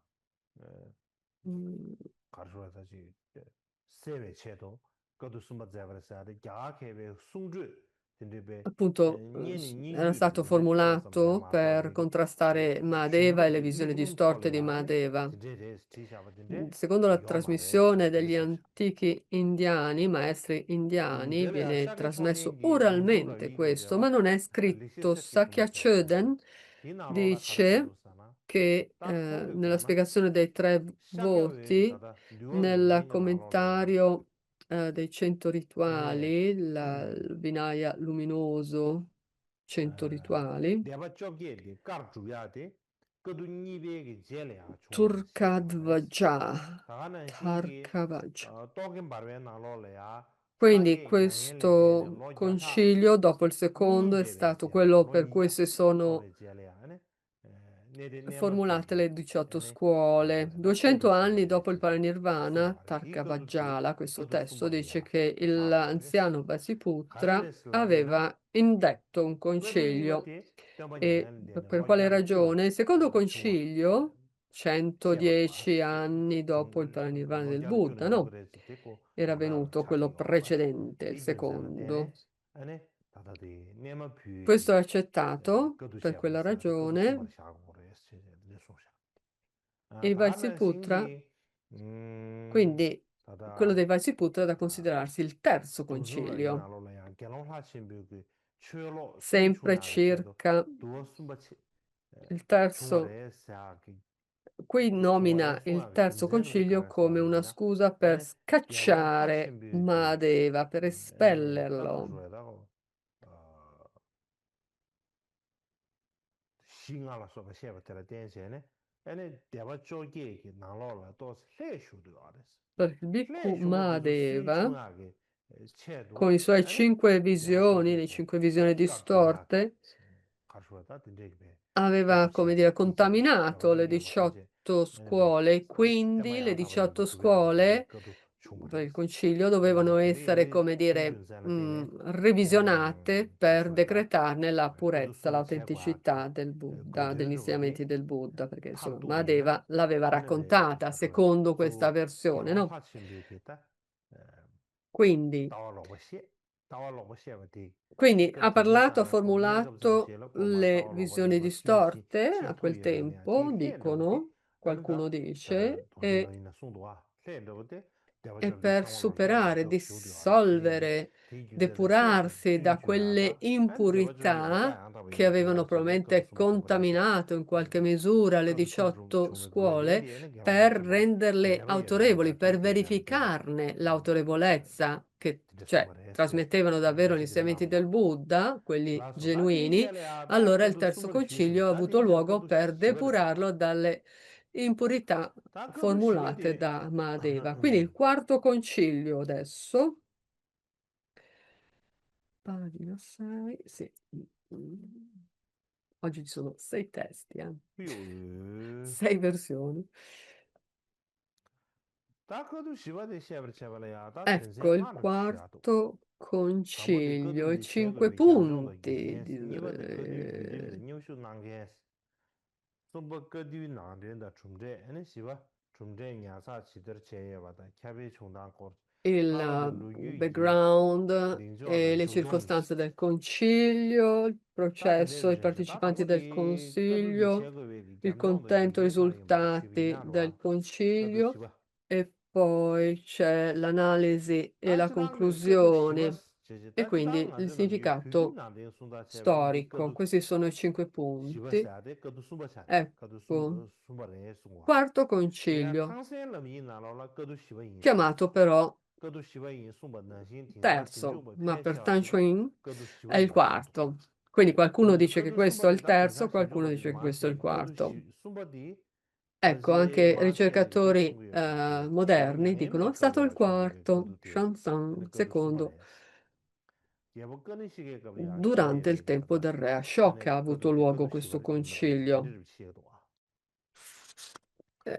mm, karwa da ji, sewe che to, gado sumba zebra sa, de gya kebe sung zhu, dinde be, Appunto nyeni nying era zhu de stato wane, sung sam ze formulato ma to per de, contrastare Mahadeva chungpa e le ki visioni yubrum to le distorte di ya ane, Mahadeva. dinde de, ti shaba dinde, Secondo la yon ba re, trasmissione de degli sung sha. antichi indiani, maestri indiani, Dele ya, viene shaka trasmesso chonin ki, domsu ra oralmente wiki questo, zeba, ma non è li shi scritto. seti sumba Sakya zeba re, Choden di na lo la kar sung dice du sana, che da kong nella sana, spiegazione dei tre shakya wiki voti, tata, liwa nel yin ga na lo le ya, commentario dei 100 ane, rituali, il Vinaya luminoso, 100 rituali, deba chokye di kar chuya di, kadu nipe ki jele ya chungwa re shi chungwa res. Turkadvaja, Taga na xin ki, Tarkavaja. tokin barwe na lo le ya, Quindi sakye nyangye le ye ne questo lo gyata, concilio, dopo il nyi secondo, è jebe stato jele, quello lo per cui nyi si sono chongwe jele ya, ane, nede nema formulate pyoge, le 18 ane, scuole. karwa da 200 kadu sumba anni re dopo il shi Parinirvana, sungwa re, di kadu tu, Tarkavajjala, questo kadu testo sumba re dice ya, che chagwa res. l'anziano Vasiputra Kare slavina, aveva indetto un kadu nipa concilio. te, tenpa E nyangye le ne per lo quale gyata kyu, ragione? Il secondo chungwa, concilio, sheba dwa, 110 anni dopo il Parinirvana lo del gyata kyu Buddha, ne yoke no? re si te ko, Era mara venuto quello chaki yoke bar, precedente, il di ben zena secondo. tene, ane, tata di nema pyu Questo è ki, accettato kadu per sheba quella sa, de kadu sumbar ragione. shaku re si, de sung sha. E i Taga na Vaisiputra, shingi, quindi quello tata, dei Vaisiputra è da considerarsi il terzo dumsura ina concilio, lo la yang, gelong la chenpyo ki, chö lo sun chung sempre ya ke che do, circa duwa sumba il chungwa terzo. re sa ki, Qui chungwa re nomina sunga il ki terzo tumzen wé concilio kara come slabi una mina, scusa per ane, gelong la scacciare chenpyo ki, Mahadeva, per ane, tata espellerlo. zhuwa da go, shi nga la soba sheba tera ten she ne, ane, deba cho ge ki nang lo la dos le shu du ya des. Perché il Le Bhikkhu shu ba du sun Mahadeva, chung ya ki, che du, con i suoi ane, 5 deba cho visioni, ge le ki, 5 visioni kar chu ya ki, distorte, kar shuwa da ten dek be, aveva, kadu come sheba dire, di je, sheba contaminato da le nyingba ten je, 18 ane be, scuole, e tema quindi le ya taba nyingba 18 chu ya ki ten de scuole kadu per il concilio dovevano essere, come dire, revisionate per decretarne la purezza, l'autenticità del Buddha, degli insegnamenti del Buddha, perché insomma Mahadeva l'aveva raccontata secondo questa versione, no? Quindi ha parlato, ha formulato le visioni distorte a quel tempo, dicono, qualcuno dice, e per superare, dissolvere, depurarsi da quelle impurità che avevano probabilmente contaminato in qualche misura le 18 scuole, per renderle autorevoli, per verificarne l'autorevolezza, che cioè trasmettevano davvero gli insegnamenti del Buddha, quelli genuini. Allora il terzo concilio ha avuto luogo per depurarlo dalle impurità formulate da Mahadeva. Quindi il quarto concilio adesso, pagina 6, sì. Oggi ci sono 6 testi, 6 versioni. Ecco il quarto concilio, i 5 punti. Il background e le circostanze del concilio, il processo, i partecipanti del consiglio, il contento risultati del concilio, e poi c'è l'analisi e la conclusione, e quindi il significato storico. Questi sono i 5 punti. Ecco, quarto concilio, chiamato però terzo, ma per Tan Chuin è il quarto. Quindi qualcuno dice che questo è il terzo, qualcuno dice che questo è il quarto. Ecco, anche ricercatori moderni dicono è stato il quarto, Shanzang secondo, durante il tempo del re Ashoka ha avuto luogo questo concilio.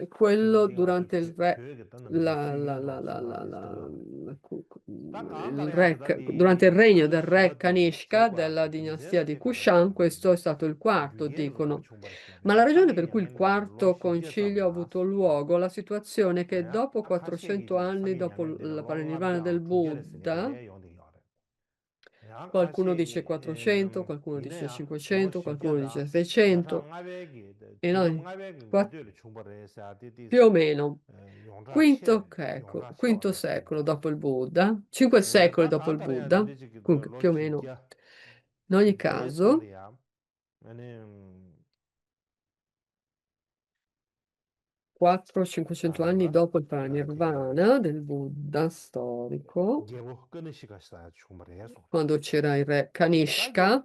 Quello durante il re, durante il regno del re Kanishka della dinastia di Kushan, questo è stato il quarto, dicono. Ma la ragione per cui il quarto concilio ha avuto luogo, la situazione è che dopo 400 anni dopo la parinirvana del Buddha, qualcuno dice 400, qualcuno dice 500, qualcuno dice 600, e noi più o meno quinto secolo dopo il Buddha, 5 secoli dopo il Buddha, comunque più o meno. In ogni caso, 400-500 anni dopo il parinirvana del Buddha storico, quando c'era il re Kanishka,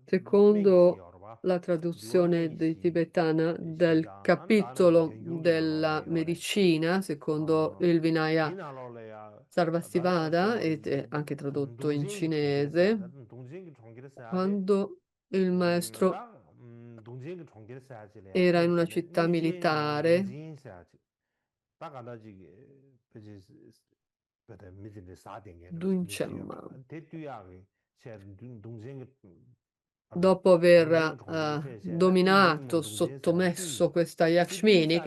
secondo la traduzione di tibetana del capitolo della medicina, secondo il Vinaya Sarvastivada, ed è anche tradotto in cinese, quando il maestro era in una città militare, Dunchemma, dopo aver dominato, sottomesso questa Yakshmini,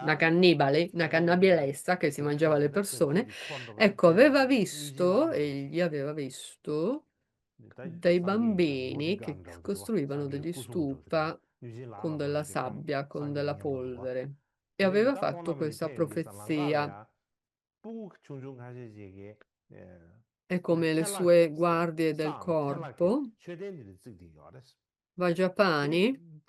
una cannibale, una cannabialessa che si mangiava le persone, ecco, aveva visto, egli aveva visto dei bambini che costruivano degli stupa con della sabbia, con della polvere, e aveva fatto questa profezia. È come le sue guardie del corpo. Vajrapani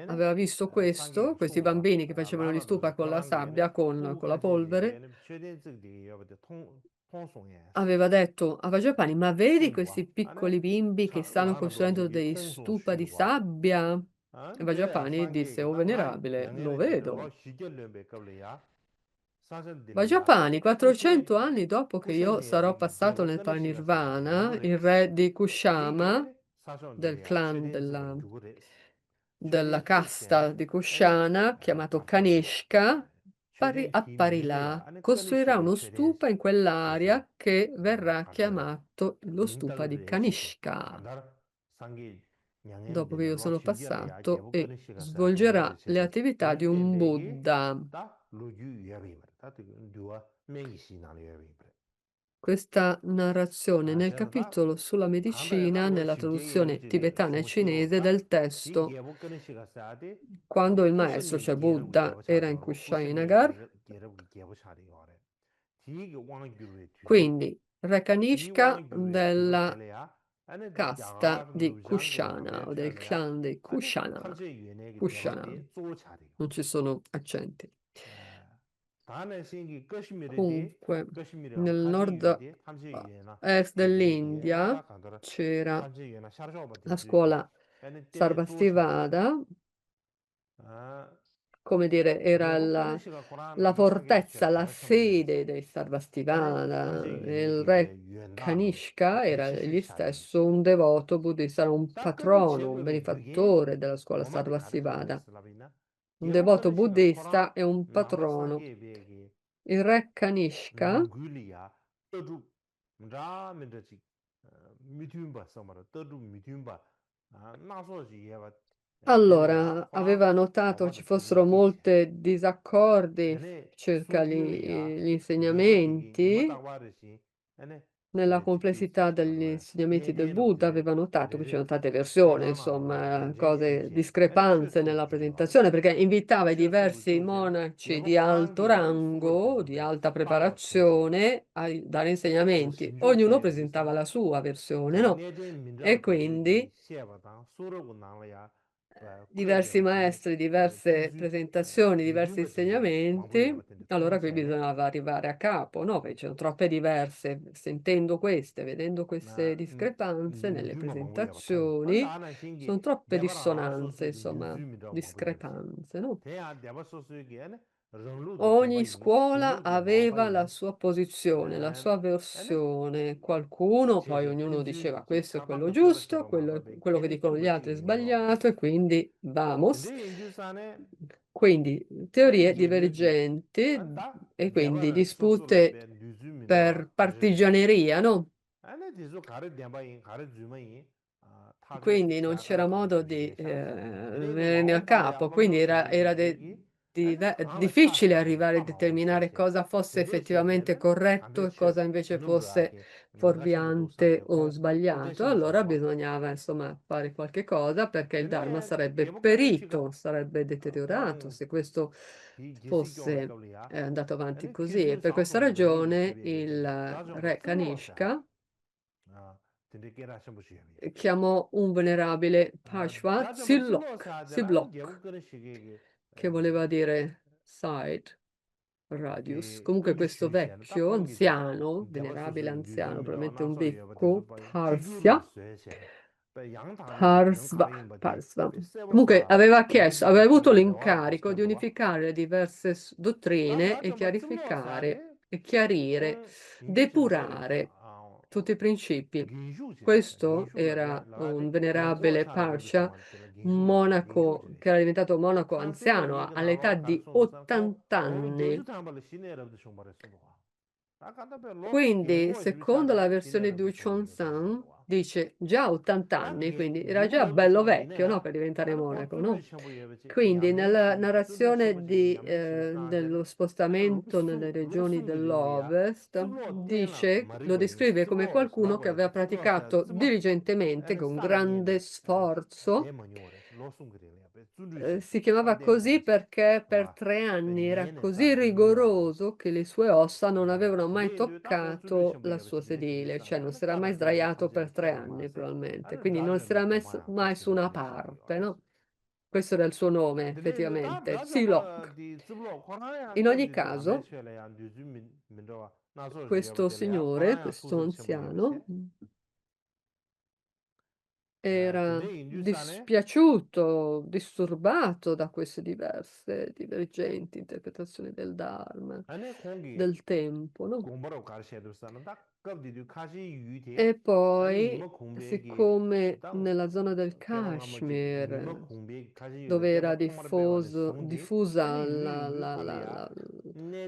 aveva visto questo, questi bambini che facevano gli stupa con la sabbia, con la polvere. Aveva detto a Vajrapani, ma vedi questi piccoli bimbi che stanno costruendo dei stupa di sabbia? E Vajrapani disse, oh venerabile, lo vedo. Vajrapani, 400 anni dopo che io sarò passato nel parinirvana, il re di Kushama, del clan della casta di Kushana, chiamato Kanishka, apparirà, costruirà uno stupa in quell'area che verrà chiamato lo stupa di Kanishka, dopo che io sono passato, e svolgerà le attività di un Buddha. Questa narrazione nel capitolo sulla medicina, nella traduzione tibetana e cinese del testo, quando il maestro, cioè Buddha, era in Kushinagar. Quindi Re Kanishka della casta di Kushana o del clan dei Kushana. Kushana, non ci sono accenti. Comunque, nel nord-est dell'India c'era la scuola Sarvastivada, come dire, era la fortezza, la sede dei Sarvastivada. Il re Kanishka era egli stesso un devoto buddista, era un patrono, un benefattore della scuola Sarvastivada. Un devoto buddista e un patrono. Il re Kanishka allora aveva notato che ci fossero molti disaccordi circa gli insegnamenti. Nella complessità degli insegnamenti del Buddha aveva notato che c'erano tante versioni, insomma, cose, discrepanze nella presentazione, perché invitava i diversi monaci di alto rango, di alta preparazione, a dare insegnamenti. Ognuno presentava la sua versione, no? E quindi diversi maestri, diverse presentazioni, diversi insegnamenti, allora qui bisognava arrivare a capo, no? Perché c'erano troppe diverse, sentendo queste, vedendo queste discrepanze nelle presentazioni, sono troppe dissonanze, insomma, discrepanze, no? Ogni scuola aveva la sua posizione, la sua versione. Qualcuno, poi ognuno diceva questo è quello giusto, quello che dicono gli altri è sbagliato, e quindi vamos. Quindi teorie divergenti e quindi dispute per partigianeria, no? Quindi non c'era modo di venirne a capo, quindi era difficile arrivare a determinare cosa fosse effettivamente corretto e cosa invece fosse fuorviante o sbagliato. Allora bisognava insomma fare qualche cosa perché il Dharma sarebbe perito, sarebbe deteriorato se questo fosse andato avanti così. E per questa ragione il re Kanishka chiamò un venerabile Pashwa Siblok, che voleva dire side, radius. Comunque questo vecchio, anziano, venerabile anziano, probabilmente un becco, Parsva. Comunque aveva avuto l'incarico di unificare le diverse dottrine e chiarificare e chiarire, depurare tutti i principi. Questo era un venerabile Parsha, un monaco che era diventato monaco anziano all'età di 80 anni. Quindi, secondo la versione di Chuang-San, dice già 80 anni, quindi era già bello vecchio, no, per diventare monaco, no? Quindi, nella narrazione dello spostamento nelle regioni dell'Ovest, lo descrive come qualcuno che aveva praticato diligentemente, con grande sforzo. Si chiamava così perché per 3 anni era così rigoroso che le sue ossa non avevano mai toccato la sua sedile, cioè non si era mai sdraiato per 3 anni probabilmente, quindi non si era messo mai su una parte, no? Questo era il suo nome, effettivamente, Silok. In ogni caso, questo signore, questo anziano, era dispiaciuto, disturbato da queste diverse, divergenti interpretazioni del Dharma, del tempo, no? E poi, nima khungbegi siccome dang nella zona del keba ngamo chik nima Kashmir, khungbegi kaji yunga dove era keba khongmar bewa ni songdi diffusa yu kuli ya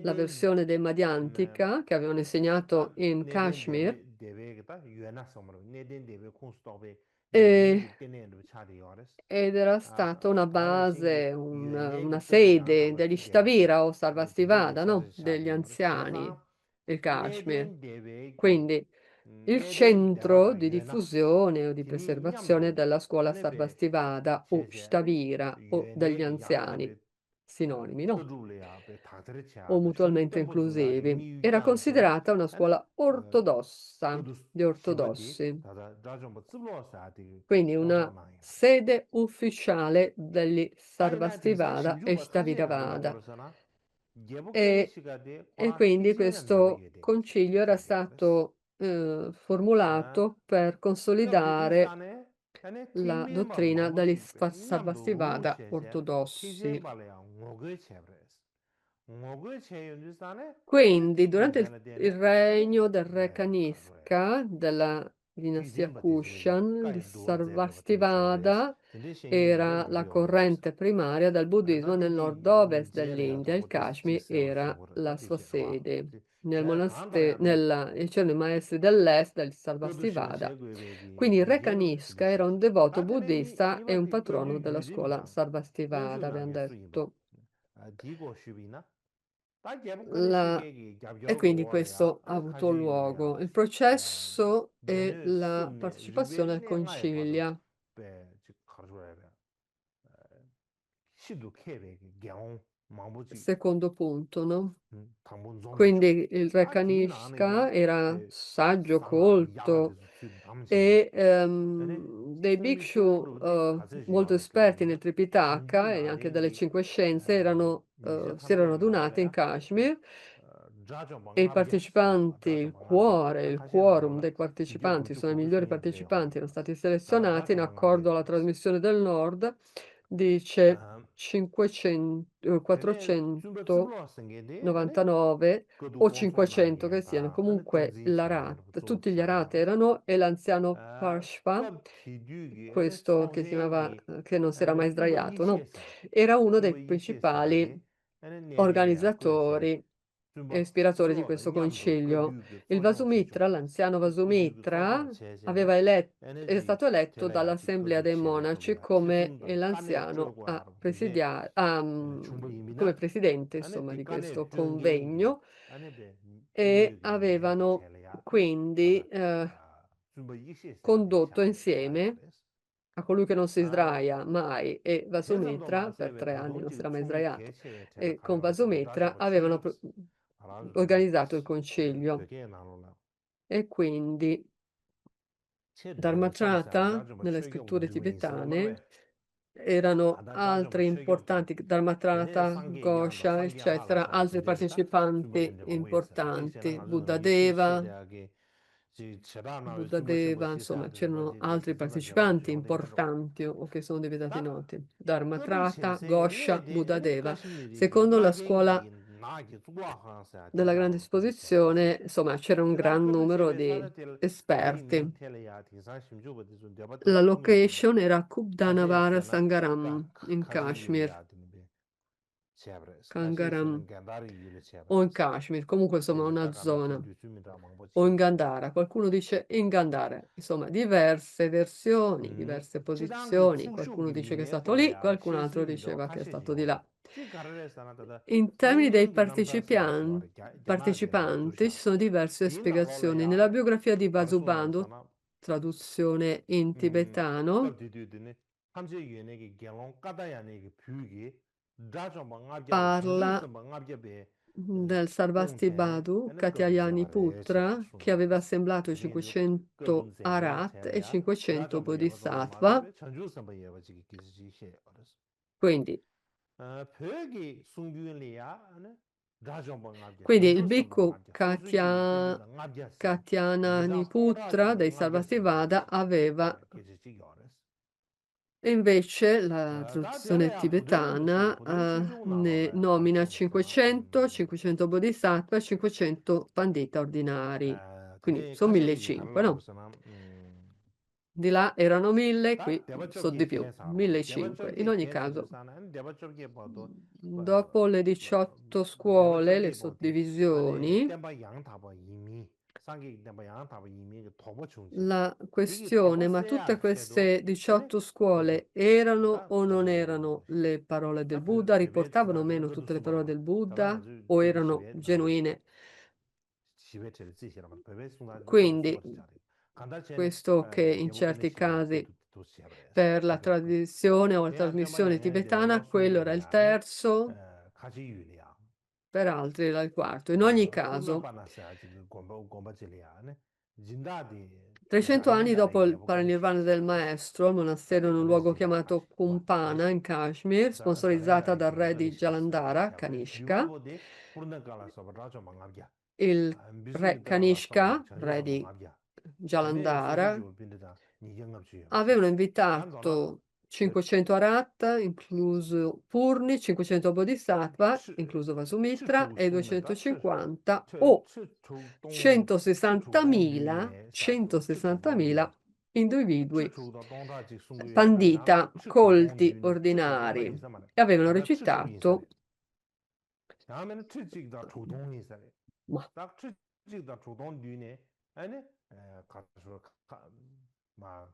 la neden versione dei Madhyantika che avevano insegnato ta in neden Kashmir, dewe ta yuena samar neden dewe khons tokbe e- yuengi tenen dewe chadi yores ed era stata una kare base, shingi una yuengi tsobe yang sede tangba degli tsidya Shtavira o dinde Sarvastivada, no? chadi Degli chadi yores anziani chesa del Kashmir. neden dewe ki Quindi il neden dewa centro ta di yuena diffusione o di tini preservazione nyamdo della scuola ane be Sarvastivada o chese ane Shtavira o degli yuenegi yang anziani, be sinonimi, no? tadrule ya be takdare O cha be shuk mutualmente tenpo zula ge inclusivi. niyu Era yang se considerata una ane scuola ortodossa, kudus di shimbadi ortodossi, tada rajomba tsiblo sa di quindi tongso una na ya sede ufficiale degli ta ina tingsan Sarvastivada e shimjuba kashi rangba Shtaviravada. korosana gyebu kebe E, shiga de e kora quindi tiksen na neba questo yede concilio era chadi yores stato formulato per ngab didu consolidare sane ane la tingmen ba dottrina mangbo degli chikbe nyamdo Sarvastivada chese tiksen ortodossi. ba le ya ngoge chebres ngoge che yundu sane ane Quindi, tingmen durante bena il dene regno del re karwe Kanishka, della dinastia tiksen ba tizilege Kushan, il kaya duwa zeba ba tiga chebres Sarvastivada tende shengi nige era la gobe yores corrente primaria del buddismo nel Tati nord-ovest jere ya dell'India. Il tangbo desi Kashmir jise wa era shogore la tati sua sherwa. sede. Che tanda ya be E c'erano i maestri dell'est, del kudu shiba Sarvastivada. shegwe begi Quindi il re nigen Kanishka era sibishe. un devoto Tati buddista e nipa un di patrono kudu della yuri scuola mitang. Sarvastivada, Tenshu abbiamo nange su yinpa. detto. Di go shibi na. Ta gyabu kani La- shinge gi gyab E gyabu go quindi wale ya. questo ha Ane avuto kaji yungu luogo. ya. Il processo e Gyane la sumne rikwe partecipazione al ne nga ya padu concilia. be chik kharjwa ya. Shidu kebe gi gyawon mambu chik Secondo punto, no? tangbun zombu chuk. Quindi il re Ta digi na ane Kanishka ya. era Be saggio, samla yaga colto desu tsu dam chebe. e Ane dei sumi chobo bhikshu rude kaze shi molto yawe kebe esperti nel ina. Tongbu Tripitaka e na anche delle dengi cinque scienze yuje si khanba erano yangla adunati in ya. Kashmir Jajo ba e i ngabgya shiba. partecipanti, Jajo ba ngabgya. Ta il kashi na quorum lola. dei Dige partecipanti, gurchu sono i kudu migliori sunye be wa partecipanti, erano yores. stati Ta selezionati in jajo ba ngabgya accordo alla yores. trasmissione del Nord, dice 500, Tene zumba tsiblo senge de. Ane 499 kudu o gongso na 500 che yen siano. ta. Ane Comunque tongzin chebe l'Arat, zo tutti gli chadi Arat yores. erano e l'anziano Parshva, Kab tidu ane questo che si chiamava, tsongzhengi che non si era mai zumba sdraiato, yishe no? sa. Era uno dei Zumba yishe sa principali de. Ane nene ya kwe se. organizzatori e Zumba ispiratori di tsiblo la questo nyamdo kab concilio. yu ge Il tsongyong che Vasumitra, chungres. l'anziano Kab yu ge Vasumitra, tsongyong che se ne. Ane è ji stato eletto tela ya ji dall'Assemblea kab dei chebe kab Monaci ya. come Chizung dang kane l'anziano chogwa a arab tuje. presidiare, Chungba yinbi come na. presidente, Ane insomma, di di kane questo dungengi. convegno Ane be e nyu ge nyen ge avevano chele ya. quindi Tada zumba yishe sa de condotto cha ge cha insieme yores. a colui che non si 아, sdraia mai e 계산도 Vasumitra per 마세베 3 anni non si 도동지 era mai 총리 sdraiato 개체에 제가 e con 가려서 Vasumitra 다져봐 avevano 치즈 알아주는 organizzato il concilio 되게 나눠라 e quindi 체대로 잡사 Dharmatra 다져봐 nelle 쉬게 scritture 유인성 tibetane 말베 erano 아다 다져봐 altri 쉬게 importanti, 되네 Dharmatrata, 상계 양도 Ghosha, 상계 말라 eccetera, 사 altri 되게다 partecipanti 준비된 방법이었어 띵세랑 importanti, 아주 Buddhadeva, 지 제라나 숨바셴 Buddhadeva, insomma, 시사한테 c'erano 바지 altri 숨바셴 와 partecipanti 쇼데 가져 importanti o che sono diventati 다 noti. 그도 Dharmatrata, 셰세 Ghosha, 네데 아니 Buddhadeva. 카시미리기 Secondo la scuola 라겐기 나기 두고 하사 della grande 딘다로 그도 셰브레스 esposizione, insomma, c'era un 그다 gran 그도 numero 셰베 di 사라텔 가지 esperti. 멘텔이야 디산 심주버디 좀 La 되바도 투미기 location era Kubdanavara 카제스나 Sangaram 다 in 가지 Kashmir, 유리야 드는데 셰브레스 Kangaram 카시스는 간다리 유리 o in 셰브레스 Kashmir, comunque insomma 제제 una 다가나 zona, 튼디 수미다 o in 망보치 Gandhara, qualcuno dice in Gandhara, insomma diverse versioni, diverse 지당그 posizioni, qualcuno 축쇼기 dice che è 미네 stato lì, 텔레야 qualcun altro 셰스미도 diceva che è 카시시 stato di là. 요레 지 가르레스나 다다 In termini dei 둥둥기 남사스바시와레 갸나게나 partecipanti ci 두샤 sono diverse spiegazioni. Nella 딘달로레야 biografia di Vasubandhu, 가르소노스나 traduzione in tibetano, 갑디디드네 함제 유엔에게 갤롱 까다야네게 뷰기 다좀 망압자베 parla 전주스 망압자베 del Sarvasti 꽁체 Badu, 에네 Katyayani 겁디야레 셰바 Putra, che aveva 수노레스 assemblato i 디게주 500 겁든센게 Arat e 텔레야 500 다좀 예바도 Bodhisattva. 마베베 전주스 예바지기 기지시 어레스 Quindi, 벽이 숭규엔리야 아네 다좀 망압자 quindi il 전주스 bhikkhu 망압자 소수기 때문에 망압자세 Katyayani 유다 Putra 코라좀 dei 망압자세 Sarvastivada aveva 기지시 어레스 e invece la 다 traduzione 텔레야 부도무시 tibetana 부도시주 ne 나로래 nomina 가르쳐서나 500, 500 Bodhisattva e 500 Pandita ordinari. quindi 아니 sono 가셔기 1500, 갈라 no? 보스나 Di là erano 1000, 다 qui sono di 대바쪽에 più, 개사로 1500. In 대바쪽에 ogni caso, 개수도사나 아니 대바쪽에 봐도 dopo le 18 scuole, le 대바쪽에 보디 아니 suddivisioni, 땜바 양타바 이미 상기 땜바 양타바 이미 더버 중지 la 이게 questione, 더버 ma tutte 세야 셔도 queste 아니 18 scuole erano 다 o non erano le parole del Buddha? 베베 Riportavano o 지나데 meno 그것도 tutte le parole 수바로 del 다만 Buddha 아주 o 베베 erano 시베 나 genuine? 시베 제일 지시라면 베베 순간 그것도 Quindi, 수바로 잘해 간다체네 questo che in 예복근의 certi 시베 casi 또 시베레스 per la 그것도 tradizione o la 대한 땜바 trasmissione 양양데 tibetana, quello era il 로송유리아네 terzo, 같이 유리아 per altri era il quarto. In ogni 꿀라 caso, 바나사 지금 곰바질이야네 진다디 300 anni 아닌다라 dopo il 예복근의 parinirvana 시스 del maestro, al monastero in un luogo 그래서 chiamato Kumpana in Kashmir, sponsorizzata dal re di Jalandhara, Kanishka, 뉴비보디 푸르는 깔아서 라죠 망합이야 il re 미술이 들어라 서버 Kanishka, re 전혀 di 망합이야 근데 Jalandhara, 소소지 빈다 니경합주요 avevano 난도나 invitato 500 Arat, incluso Purni, 500 Bodhisattva, incluso Vasumitra, e 250 o 160.000 individui pandita, colti, ordinari, e avevano recitato, 다음에는 트직다 조동이 있어요. ma 딱 트직다 조동 뒤에 아니 가서 막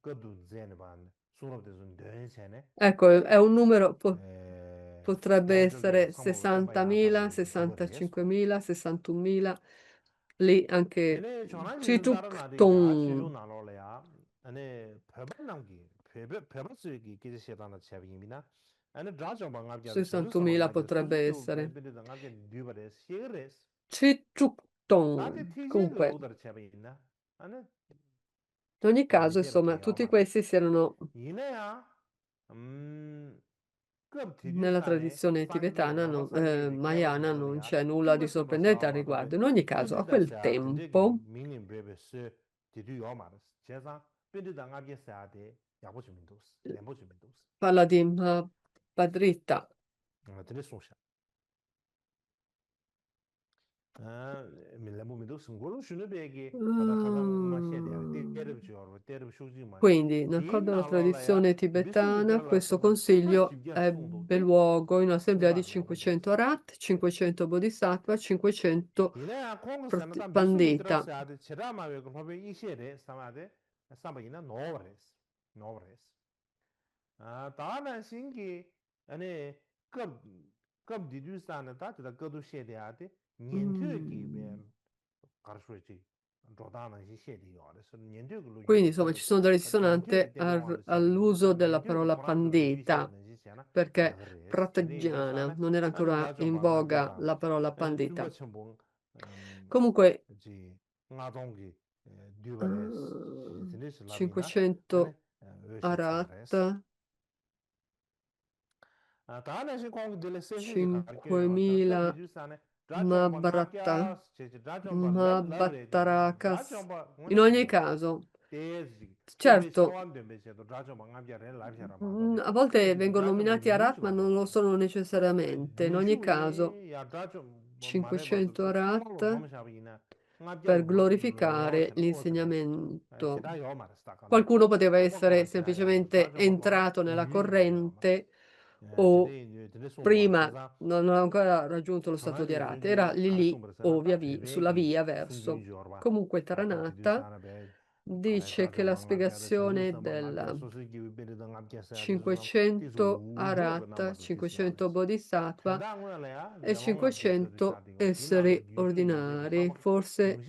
그도 전에 반 수업에서 뇌세네 ecco, è un numero, potrebbe 대저게 essere 성목을 땜바야 60.000, 답을 두버리겠어. 65.000, 61.000, lì anche 얘네 전환 있는 다른 아들이 야 치료 Tritukton. 나눠래야 아니 배반 남기 배반 쓰기 기재시라는 제비입니다. 아니 라죠 방합게 저기서 60.000 방합게 potrebbe 수수 essere. 배배를 당하게 뉴버레 시그레스 나한테 Tritukton. 티제가 Comunque, 로더 제비있나? 아니 in ogni caso, 미디어로 insomma, 개요 tutti 말아. questi si erano 이내야 급 nella 뒤주산에 tradizione 상계 tibetana, 로바 Mayana, non 개발되고야 c'è nulla di 튜버스 sorprendente al 바사와 riguardo. 답에 In ogni caso, a quel 빈디다서 딘데기 tempo, 미닝 베베스 디두요 말아. 제가 빈디다 가게 사데 야보주민도스 내보주민도스 parla di Mahabharata. 드레송샤 밀레모미도 승고로 주는 배기 가다 가상 마셔야 돼. 때려 쇼지 마. Quindi, in accordo alla 디나로라야 tradizione 비스기 tibetana, questo 들어라서 템바 consiglio 집게 ebbe 송도데 luogo in un'assemblea di 대바 나오면 500 Arat, 500 Bodhisattva, 500 이내야 콩선은 다 비스기 Pandita. 들어서 아데 제라마베 그 법에 이시에 사마데 사바이나 노브레스 다나 신기 아니 급 디두스타는 다 그도 셰데아데 년퇴기 베 가르쇼지 로다나 시셰디요 그래서 년퇴글로 Quindi, insomma, ci sono delle risonanze all'uso della parola pandita, perché pratajnana non era ancora in voga la parola pandita. Comunque, 500 Arat, 5000 Mahabharata, Mahabharatas. In ogni caso, certo, a volte vengono nominati Arat, ma non lo sono necessariamente. In ogni caso, 500 Arat per glorificare l'insegnamento. Qualcuno poteva essere semplicemente entrato nella corrente o prima non aveva ancora raggiunto lo stato di Arhat, era lì lì o sulla via verso. Comunque Taranata dice che la spiegazione del 500 Arat, 500 Bodhisattva e 500 esseri ordinari, forse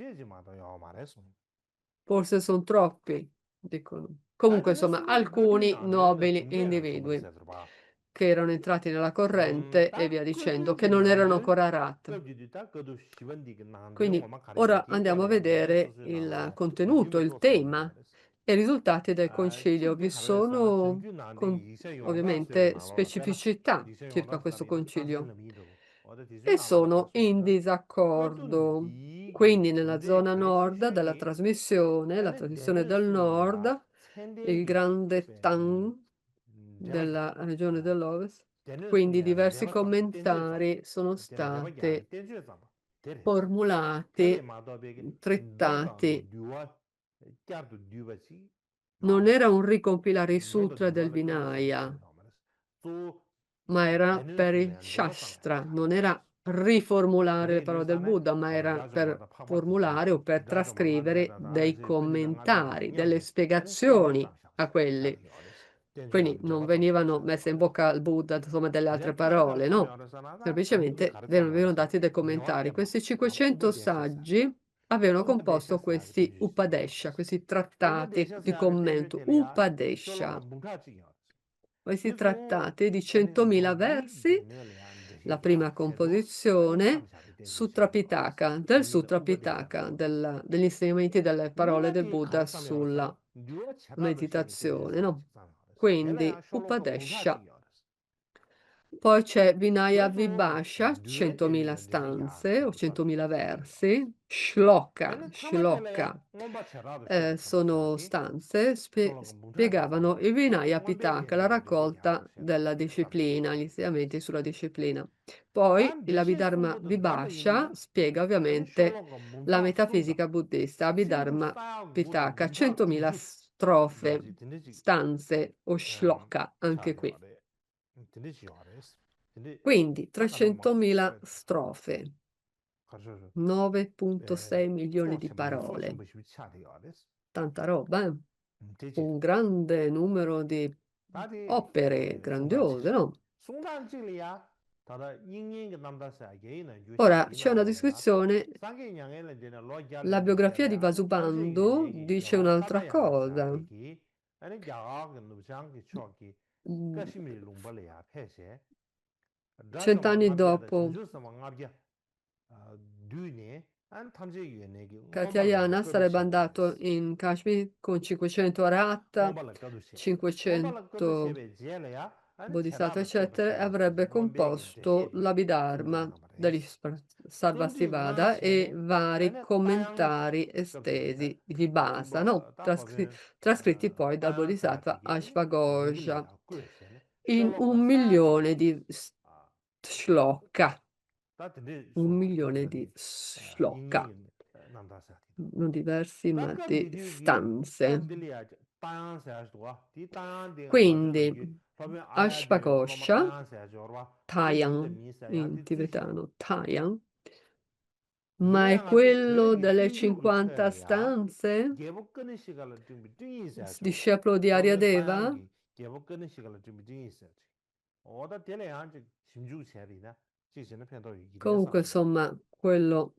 sono troppi, dicono. Comunque, insomma, alcuni nobili individui che erano entrati nella corrente e via dicendo, che non erano ancora Arat. Quindi ora andiamo a vedere il contenuto, il tema e i risultati del concilio. Vi sono ovviamente specificità circa questo concilio e sono in disaccordo. Quindi nella zona nord della trasmissione, la trasmissione del nord, il grande Tang della regione dell'Ovest, quindi diversi commentari sono stati formulati, trettati. Non era un ricompilare i sutra del Vinaya, ma era per il Shastra, non era riformulare le parole del Buddha, ma era per formulare o per trascrivere dei commentari, delle spiegazioni a quelli. Quindi non venivano messe in bocca al Buddha, insomma, delle altre parole, no? Semplicemente venivano dati dei commentari. Questi 500 saggi avevano composto questi Upadesha, questi trattati di commento, Upadesha. Questi trattati di 100.000 versi, la prima composizione, Sutra Pitaka, del Sutra Pitaka, degli insegnamenti delle parole del Buddha sulla meditazione, no? Quindi Upadesha. Poi c'è Vinaya Vibhasha, 100.000 stanze o 100.000 versi, Shloka, sono stanze, spiegavano il Vinaya Pitaka, la raccolta della disciplina, gli insegnamenti sulla disciplina. Poi il Abhidharma Vibhasha spiega ovviamente la metafisica buddista, Abhidharma Pitaka, 100.000 strofe, stanze o shloka, anche qui. Quindi 300.000 strofe, 9,6 milioni di parole. Tanta roba, eh? Un grande numero di opere grandiose, no? Ora c'è una descrizione, la biografia di Vasubandhu dice un'altra cosa. Mm, 100 anni dopo Katyayana sarebbe andato in Kashmir con 500 aratta, 500 bodhisattva, eccetera, e avrebbe composto l'Abhidharma degli Sarvastivada e vari commentari estesi di basa, no? Trascritti poi dal bodhisattva Ashvaghosha in 1 milione di shloka. 1 milione di shloka, non di versi ma di stanze. Quindi Ashvaghosha, Tayan in tibetano, Tayan, ma è quello delle 50 stanze? Discepolo di Aryadeva? Comunque, insomma, quello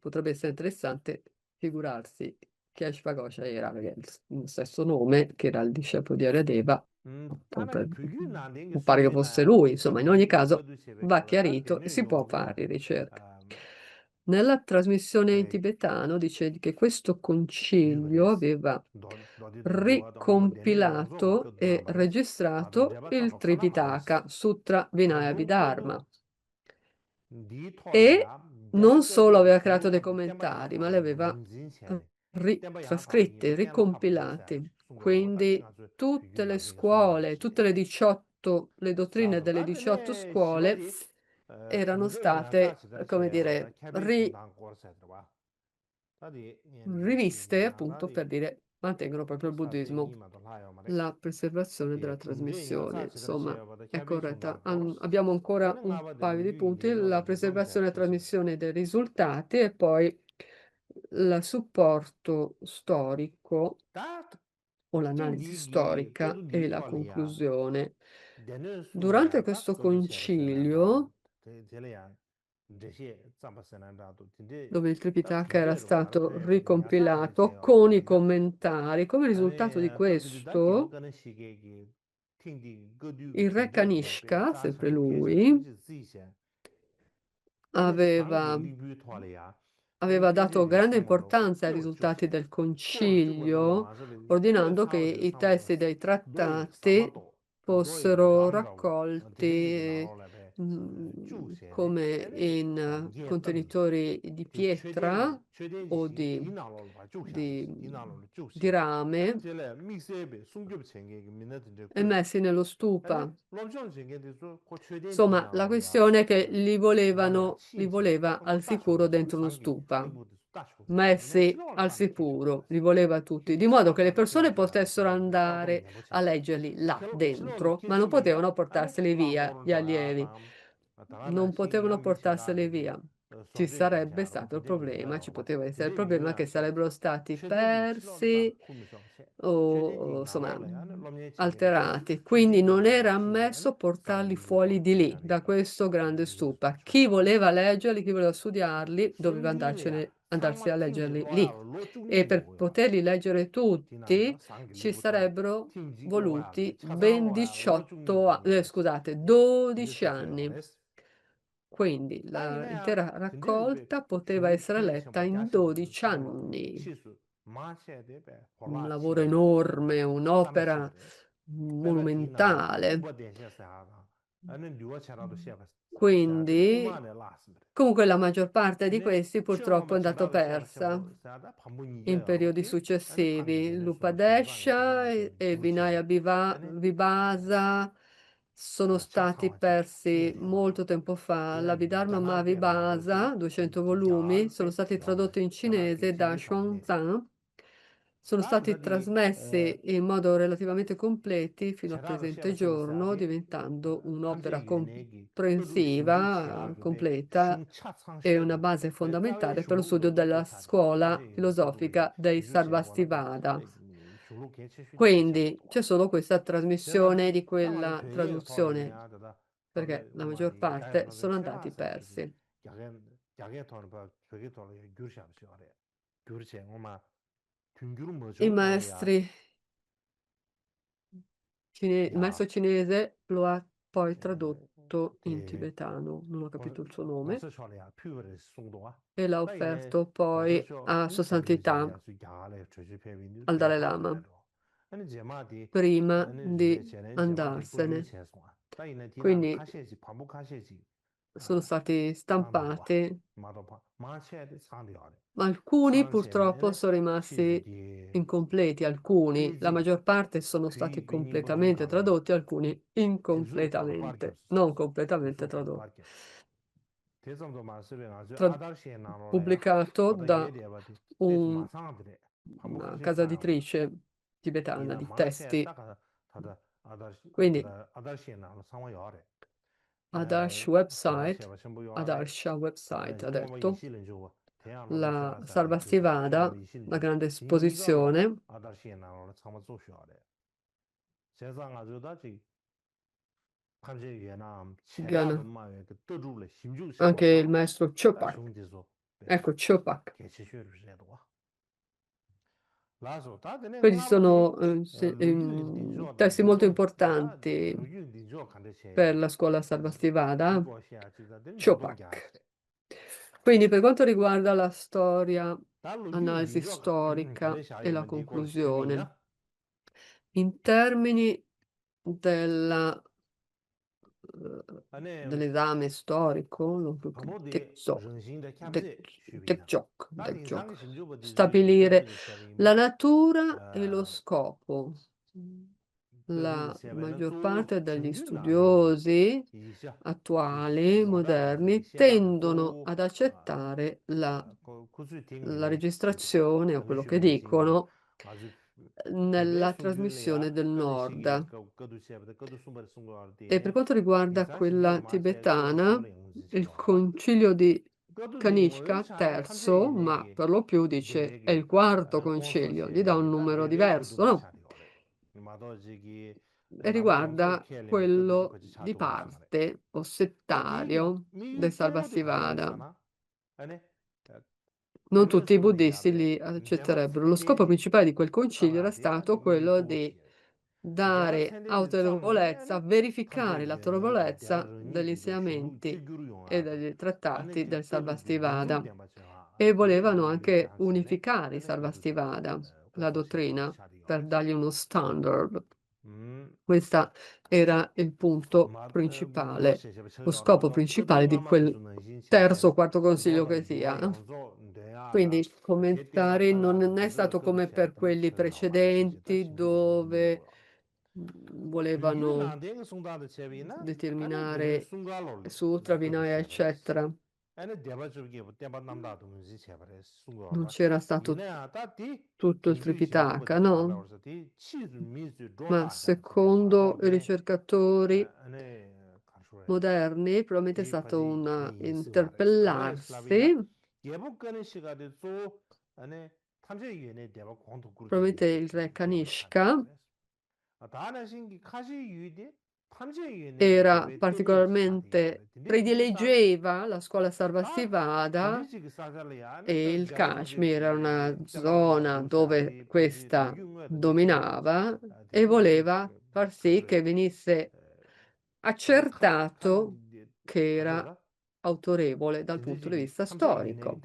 potrebbe essere interessante figurarsi che Ashvaghosha era, perché il stesso nome, che era il discepolo di Aryadeva, pare che fosse lui, insomma, in ogni caso va chiarito e si può fare ricerca. Nella trasmissione in tibetano dice che questo concilio aveva ricompilato e registrato il Tripitaka, Sutra Vinaya Dharma. E non solo aveva creato dei commentari, ma li aveva trascritti, ricompilati. Quindi tutte le scuole, tutte le 18, le dottrine delle 18 scuole erano state, come dire, riviste appunto per dire mantengono proprio il buddismo, la preservazione della trasmissione, insomma, è corretta. Abbiamo ancora un paio di punti, la preservazione e trasmissione dei risultati e poi il supporto storico o l'analisi storica e la conclusione. Durante questo concilio, dove il Tripitaka era stato ricompilato con i commentari, come risultato di questo, il re Kanishka, sempre lui, aveva dato grande importanza ai risultati del concilio, ordinando che i testi dei trattati fossero raccolti come in contenitori di pietra o di rame e messi nello stupa. Insomma, la questione è che li voleva al sicuro dentro uno stupa, messi al sicuro, li voleva tutti, di modo che le persone potessero andare a leggerli là dentro, ma non potevano portarseli via, gli allievi. Non potevano portarseli via. Ci sarebbe stato il problema, ci poteva essere il problema che sarebbero stati persi o insomma alterati. Quindi non era ammesso portarli fuori di lì, da questo grande stupa. Chi voleva leggerli, chi voleva studiarli, doveva andarsi a leggerli lì. E per poterli leggere tutti ci sarebbero voluti ben 12 anni. Quindi l'intera raccolta poteva essere letta in 12 anni. Un lavoro enorme, un'opera monumentale. Quindi, comunque la maggior parte di questi purtroppo è andato persa in periodi successivi. L'Upadesha e Vinaya Vibhasa sono stati persi molto tempo fa. L'Abhidharma Mahavibhasa, 200 volumi, sono stati tradotti in cinese da Xuanzang. Sono stati trasmessi in modo relativamente completi fino al presente giorno, diventando un'opera comprensiva, completa e una base fondamentale per lo studio della scuola filosofica dei Sarvastivada. Quindi c'è solo questa trasmissione di quella traduzione, perché la maggior parte sono andati persi. I maestri il maestro cinese lo ha poi tradotto in tibetano, non ho capito il suo nome, e l'ha offerto poi a Sua Santità, al Dalai Lama, prima di andarsene. Quindi sono stati stampati, ma alcuni purtroppo sono rimasti incompleti, alcuni, la maggior parte sono stati completamente tradotti, alcuni incompletamente, non completamente tradotti. Pubblicato da una casa editrice tibetana di testi. Quindi Adarsh Website ha detto la Sarvastivada, la grande esposizione, anche il maestro Chopak, ecco Chopak. Questi sono testi molto importanti per la scuola Sarvastivada, Chopak. Quindi per quanto riguarda la storia, analisi storica e la conclusione, in termini dell'esame storico, stabilire la natura e lo scopo. La maggior parte degli studiosi attuali, moderni, tendono ad accettare la registrazione o quello che dicono nella trasmissione del Nord. E per quanto riguarda quella tibetana, il concilio di Kanishka, terzo, ma per lo più dice è il quarto concilio, gli dà un numero diverso, no? E riguarda quello di parte o settario del Sarvastivada. Non tutti i buddisti li accetterebbero. Lo scopo principale di quel concilio era stato quello di dare autorevolezza, verificare l'autorevolezza degli insegnamenti e degli trattati del Sarvastivada e volevano anche unificare il Sarvastivada, la dottrina, per dargli uno standard. Questo era il punto principale, lo scopo principale di quel terzo o quarto consiglio che sia. Quindi commentare non è stato come per quelli precedenti dove volevano determinare sutra, vinaya, eccetera. Non c'era stato tutto il Tripitaka, no? Ma secondo i ricercatori moderni probabilmente è stato un interpellarsi. Probabilmente il re Kanishka era particolarmente predileggeva la scuola Sarvastivada e il Kashmir era una zona dove questa dominava e voleva far sì che venisse accertato che era autorevole dal punto di vista storico.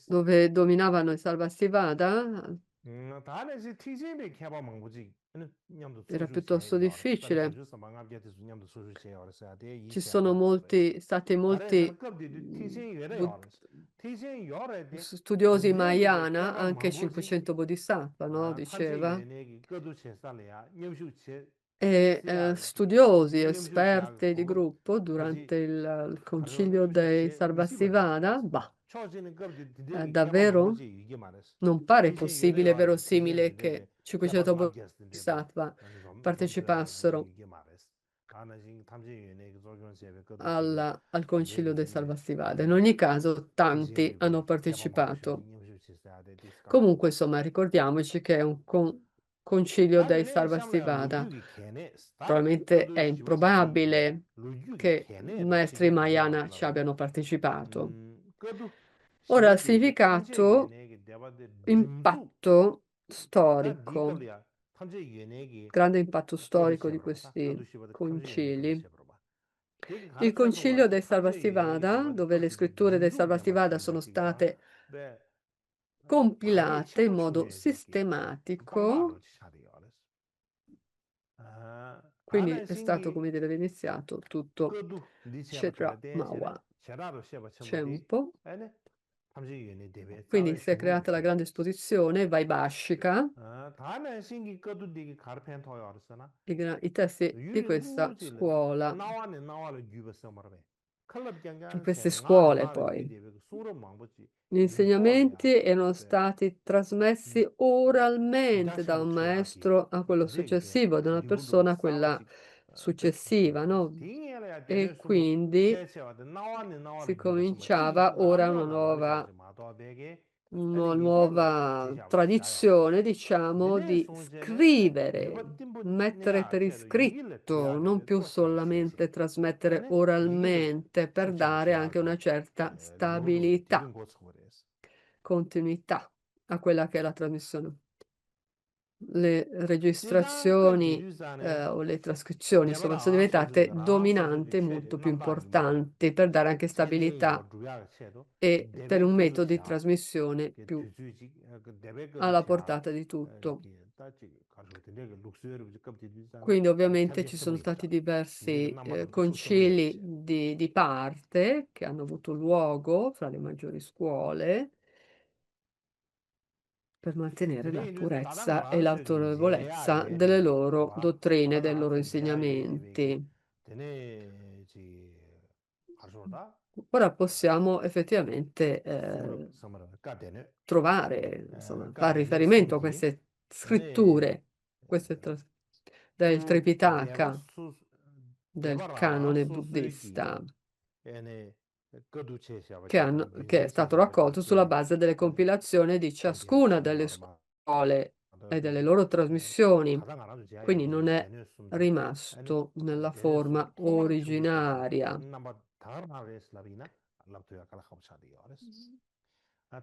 Dove dominavano i Sarvastivada era piuttosto difficile. Ci sono stati molti studiosi Mahayana, anche 500 Bodhisattva, no? Diceva. E studiosi, esperti di gruppo durante il concilio dei Sarvastivada, davvero non pare possibile, verosimile che 500 bodhisattva partecipassero al concilio dei Sarvastivada. In ogni caso, tanti hanno partecipato. Comunque, insomma, ricordiamoci che è un concilio dei Sarvastivada. Probabilmente è improbabile che maestri Mahayana ci abbiano partecipato. Ora, il significato, impatto storico, grande impatto storico di questi concili. Il concilio dei Sarvastivada, dove le scritture dei Sarvastivada sono state compilate in modo sistematico, quindi è stato, come dire, iniziato tutto Kshetra Mawa Cempo. Quindi si è creata la grande esposizione Vaibhashika, i testi di questa scuola, di queste scuole poi. Gli insegnamenti erano stati trasmessi oralmente da un maestro a quello successivo, da una persona a quella successiva, no? E quindi si cominciava ora una nuova tradizione, diciamo, di scrivere, mettere per iscritto, non più solamente trasmettere oralmente per dare anche una certa stabilità, continuità a quella che è la trasmissione. Le registrazioni o le trascrizioni insomma sono diventate dominanti, molto più importanti per dare anche stabilità e per un metodo di trasmissione più alla portata di tutto. Quindi ovviamente ci sono stati diversi concili di parte che hanno avuto luogo fra le maggiori scuole per mantenere la purezza e l'autorevolezza delle loro dottrine, dei loro insegnamenti. Ora possiamo effettivamente trovare, insomma, fare riferimento a queste scritture, del Tripitaka, del canone buddista, che è stato raccolto sulla base delle compilazioni di ciascuna delle scuole e delle loro trasmissioni, quindi non è rimasto nella forma originaria.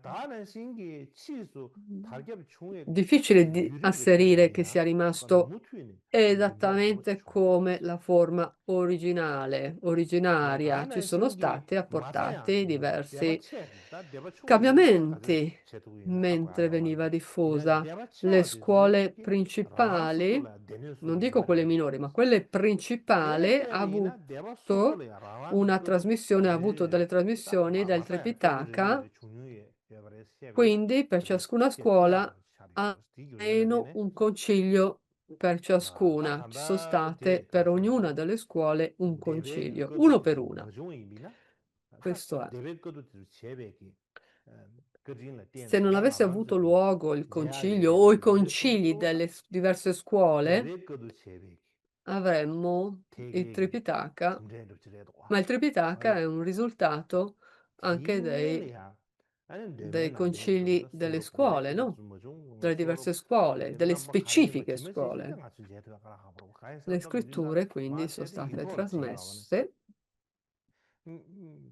다는 신기 치수 달걀 중에 Difficile di 유리를 asserire che 때문이야. sia 그러니까 rimasto 무투이네. esattamente come la forma originale, originaria. Ci 다는 sono 신기 stati 마사야 apportati 그 diversi 대바체리 다 대바초는 가지고 cambiamenti 제도에 하고 mentre 하려고 veniva 하는데 diffusa. Le 대바체어지 scuole 이게 principali, 라란스콜라 되는 non 소리 dico quelle 말이야. minori, ma quelle principali, ha 대바체리나 avuto 대바소콜이야. 라란 una 것도 trasmissione, ha avuto 이제 delle 다 trasmissioni del 마사야 급지 Tripitaka. 주의의 중요해. 대바레 세비나 Quindi per 그래 ciascuna scuola 세피아로 차리고 스티교려나 almeno 되네. un concilio per 다 ciascuna. Ci sono 간다 state 대 per 가서 ognuna delle scuole un 대백 concilio, 것도 uno per una. 뭐종입이나 다 Questo è. 대백 것도 제백이 그진의 Se 때는 non 다 avesse avuto 나란스고 luogo il concilio o i 제약이 이제 좀 concili 또라 delle diverse scuole, 대백 것도 제백이 avremmo il 대개기 Tripitaka, 점제도 지레도 와 ma il Tripitaka 아이 è un risultato anche 디멜이야 아니 dei 되면 안 되는 concili 거다 delle 서로 scuole, 그래 no? 뭐 Delle 서로 diverse scuole, delle 이러나 뭐 가리게 뭐 specifiche 지면시 scuole. 일등 아주 제대로 가라 하고 가해서 Le 갑자기 준다 scritture quindi sono 마세도 state 유도를 지나가네 trasmesse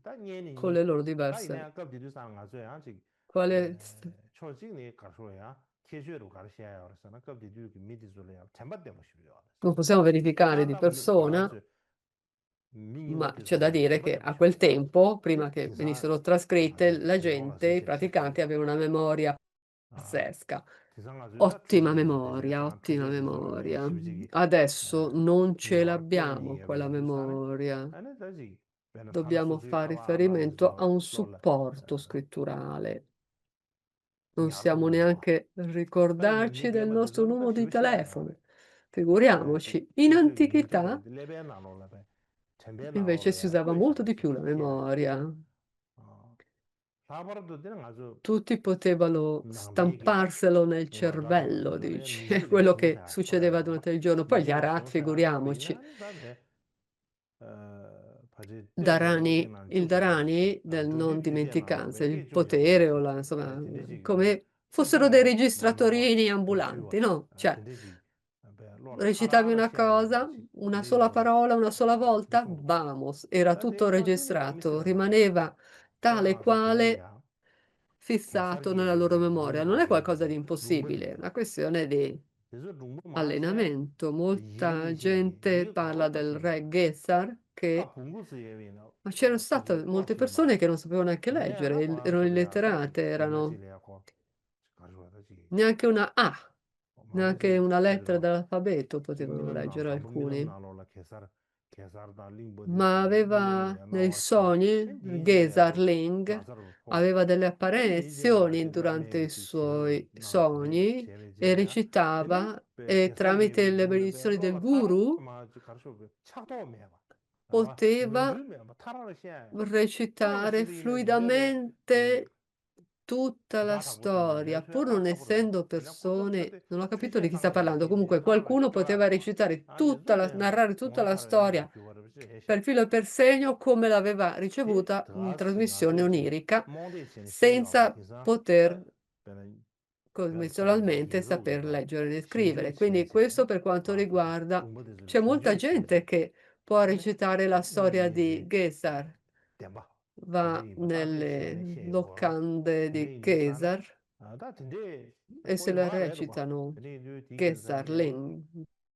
다 con 년이 le loro 다 이내 diverse. 아깝디도 상가서야 아직 Quale 초직니 가서야 계셔로 가르쳐야 그래서 아깝디도 미디줄이야 잠받대 보시죠. non possiamo verificare di 다다 persona, 바라서 민이 ma c'è da 못해서 dire che 잠받대 a 보시죠. quel tempo, prima 그 che 기사 venissero trascritte, 아주 la 나오라 gente, i 진짜 praticanti 시키요. avevano una memoria 아 pazzesca. 기상 아주 다 Ottima 초직니 되네. memoria, 다 ottima 계셔 주소를 내 memoria. 시비지기 Adesso non ce 유아 l'abbiamo 깨니 quella 예배도 사네. memoria. 아니 다지 배는 타나 Dobbiamo 소소히 fare 가와 riferimento a 알아서 un 롤라 supporto scritturale. Non siamo 야도도 neanche 빨리 ricordarci del 미디어만 nostro 되서는 다 numero di 쉬우시야. telefono. Figuriamoci. In 계셔 유튜브에 antichità 레벨 나올라 봐. 템벨 invece si 나올라 usava molto 꾸이사다 di più la 시야. memoria. 사버도 되는 아주 Tutti potevano 낭비기 stamparselo nel 와다다 cervello, 그래 dici, è 미주리 quello che 중사 succedeva 초야도 durante il giorno. Poi gli 미주리 arat, 중사 figuriamoci. 그러나 다음에 바지 때도 Dharani, 되는 il 주소도 Dharani del 두디 non 뒤에 나로 dimenticanza, il 베게 좀 potere o 야고서 la, insomma, 딘데지 come fossero dei 세세가 나노와 registratorini 마주와 ambulanti, no? Cioè, 딘데지 로라 recitavi 타라라 una cosa, 샤야지 una sola 레이버레 parola, una sola volta, 주소 vamos, era tutto 다데 마주니 registrato, 마미스라 말이야 rimaneva tale 그러나 저 quale 대야 fissato nella 개살기 loro memoria. Non è 룽마지 qualcosa di 이제 impossibile, è 룽버지다 una questione di 그래서 룽마 마세 allenamento. 이름이 Molta 시행이 gente 이게 parla 가오다 del 시행이 re Gesar, 다 che 분부스 예비나 ma c'erano 거지 state molte 또라시 말 persone che non sapevano neanche 내 leggere, 알아봐 erano 소리야 다 illetterate, erano 이메지리하고 가져와다지 neanche una A, neanche 마음에서 una lettera 제대로 dell'alfabeto potevano 미련 나 leggere 삼부 미련 alcuni. 나로라 개살다 링보디 Ma 되네 aveva 미련이야 nei 나와시 sogni, 엔디지레도 Gesarling 라자르 포 aveva delle 엔디지라 apparizioni durante i 데나메기 suoi 나네 sogni e 제베제야 되네 recitava, e tramite 개살기 le 링베 benedizioni del 로라 타라 guru 아마 가르쳐 차도 메바 아마 poteva 능주메 아마 타라를 시야 타라가 recitare 시비나 리베레 fluidamente tutta la 다다 못하나 storia, 내셔 pur non 아까보다 essendo 그냥 꼭 persone, 차대 non ho capito 최셔 di chi sta 상가서 parlando. 인디 Comunque 타라가 qualcuno poteva 껴라고 recitare 아 내서 그냥 narrare tutta la 몽타라 인디 storia 교거를 해셔 per filo e per segno come l'aveva 제 ricevuta in 더하시 trasmissione 가서지 onirica, 몽데 전에 쉬어와 senza 기사 poter 배는 배를 타는 convenzionalmente saper 유로가 leggere e 신주의 scrivere. Quindi 신세 questo per quanto 마고도 riguarda, 롱보드들 c'è molta 신주의 gente 신세 che può 아니 recitare la storia di 이게 Gesar, 대박 va 대리 뭐 따대 시에는 nelle 시에고 locande 근데 di 인디 사네 Gesar 아다 근데 e se 거의 la 와래도 봐 recitano. 근데 이제 Gesar, 디기사야 Len,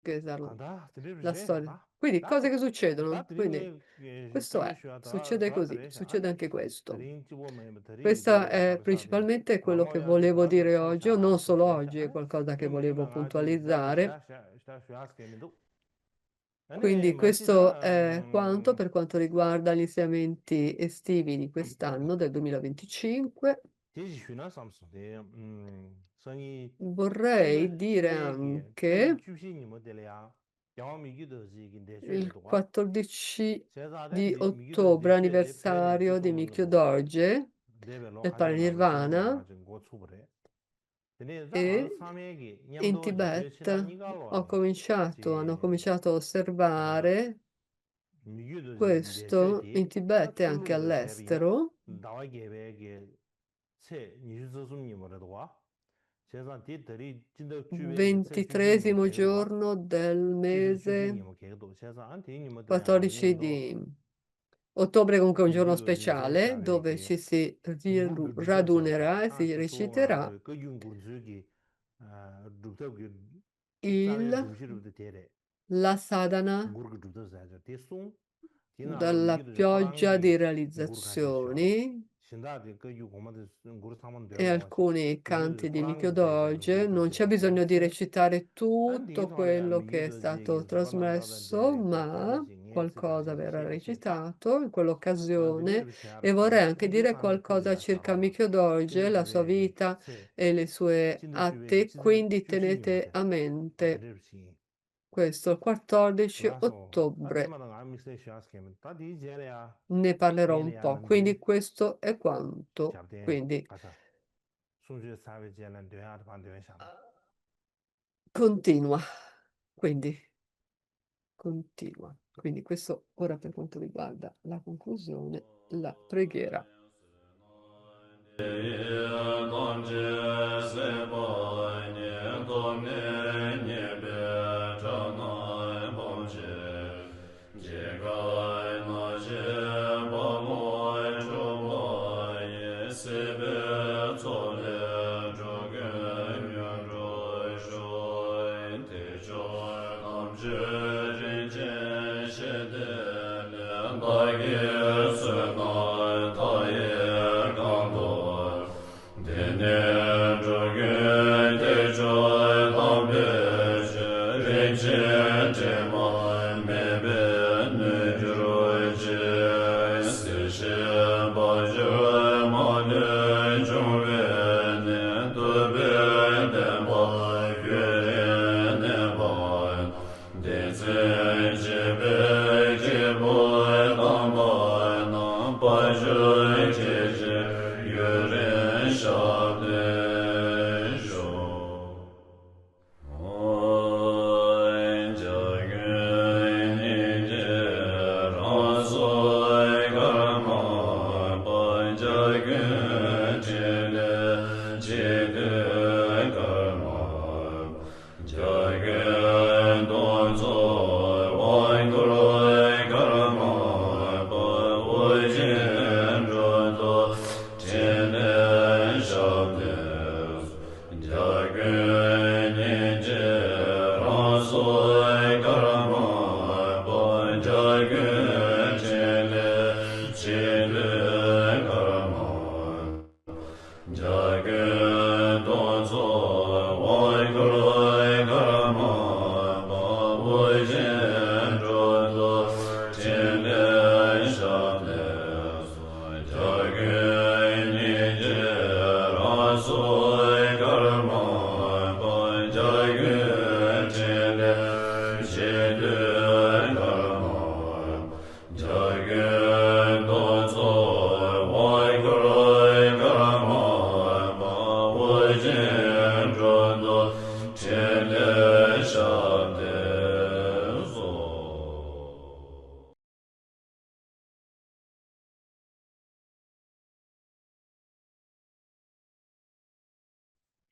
Gesar, 간다 la 들으셔 storia. 가다 Quindi cose che 나도 succedono. 다 Quindi 드링에 questo è, 담으셔 succede 다 così, 들으셔 succede 아니 anche questo. 드링 집어면 드링 Questo 유도를 è 가르사데 principalmente quello che 라모야 volevo 주다지 dire oggi, o 청샤 non solo 셔샤 oggi, è 아니 qualcosa che volevo 그러면 아주 자주 puntualizzare. 샤샤샤스케미도 아니 Quindi questo 마시다 è quanto per quanto riguarda gli insegnamenti estivi di quest'anno, del 2025. 제시 슈나 삼스데 성이 Vorrei 셈베 dire 셈베기 셈베 anche 주시니 모델이야 야미기도 지기 il 내셔도 와 14 제자데 di 미기도 ottobre, 내셔데 배네 anniversario di Mikyo 지소문도 Dorje, 레벨로 del 가져나로 시행이 Parinirvana, 맞은 거 초벌해 근데 자 e 삼액이 in 냠도지 Tibet 제시라니가로 아니 hanno 지 cominciato a osservare 미기도 questo in 내셔디 다 Tibet e anche 툴루도 제비나 all'estero. 나와 계획에 세 니주서숨님 뭐라도 와 제가 뒤들이 진짜 주변에 세 주신님 23esimo 계획도 와 giorno del 지수 mese 주신님 계획도 제가 안티님 뭐들 14 아버님도 di Ottobre comunque è un giorno 이거 예제 speciale dove 샤베기 ci si 무르 두접자서 radunerà e si reciterà 아시소 그 윤군주기 두접기 싸게 il, 두시르도 되래 la sadhana 무르 두접자서 대송 디나로 dalla 미기도 pioggia 파랑기 di 무르 가셔 realizzazioni 신다데 그 유고마데 무르 타면 e 되고 alcuni 그게 canti di Mikio 파랑기 제자 Doge. 무르 Non c'è 제자 bisogno di 대송 recitare 안디 tutto 토알야 quello che è 미기도 stato 제기 소반나다 trasmesso, 데레 그 ma 파르지 qualcosa 녜스다데 verrà 셰시 recitato in quell'occasione. 비디르 샤르 E vorrei anche 땡기 dire 산데 qualcosa 토리아 circa 샤바바 Mikio Doge, 땡기 la sua 주베기 vita 세 e le sue 진도 주베기 atti, 진도 quindi 주신 tenete 요새 a mente 데르시 questo, il 14 라서 ottobre. 아테마는 아미세 샤스케면 다디 제레야 Ne parlerò un 메네야 po', quindi 남제 questo è quanto. 잡데 Quindi 가서 순주 사회 제는 되야 반대에 샤바 continua. Quindi continua. Quindi questo ora per quanto riguarda la conclusione, la preghiera.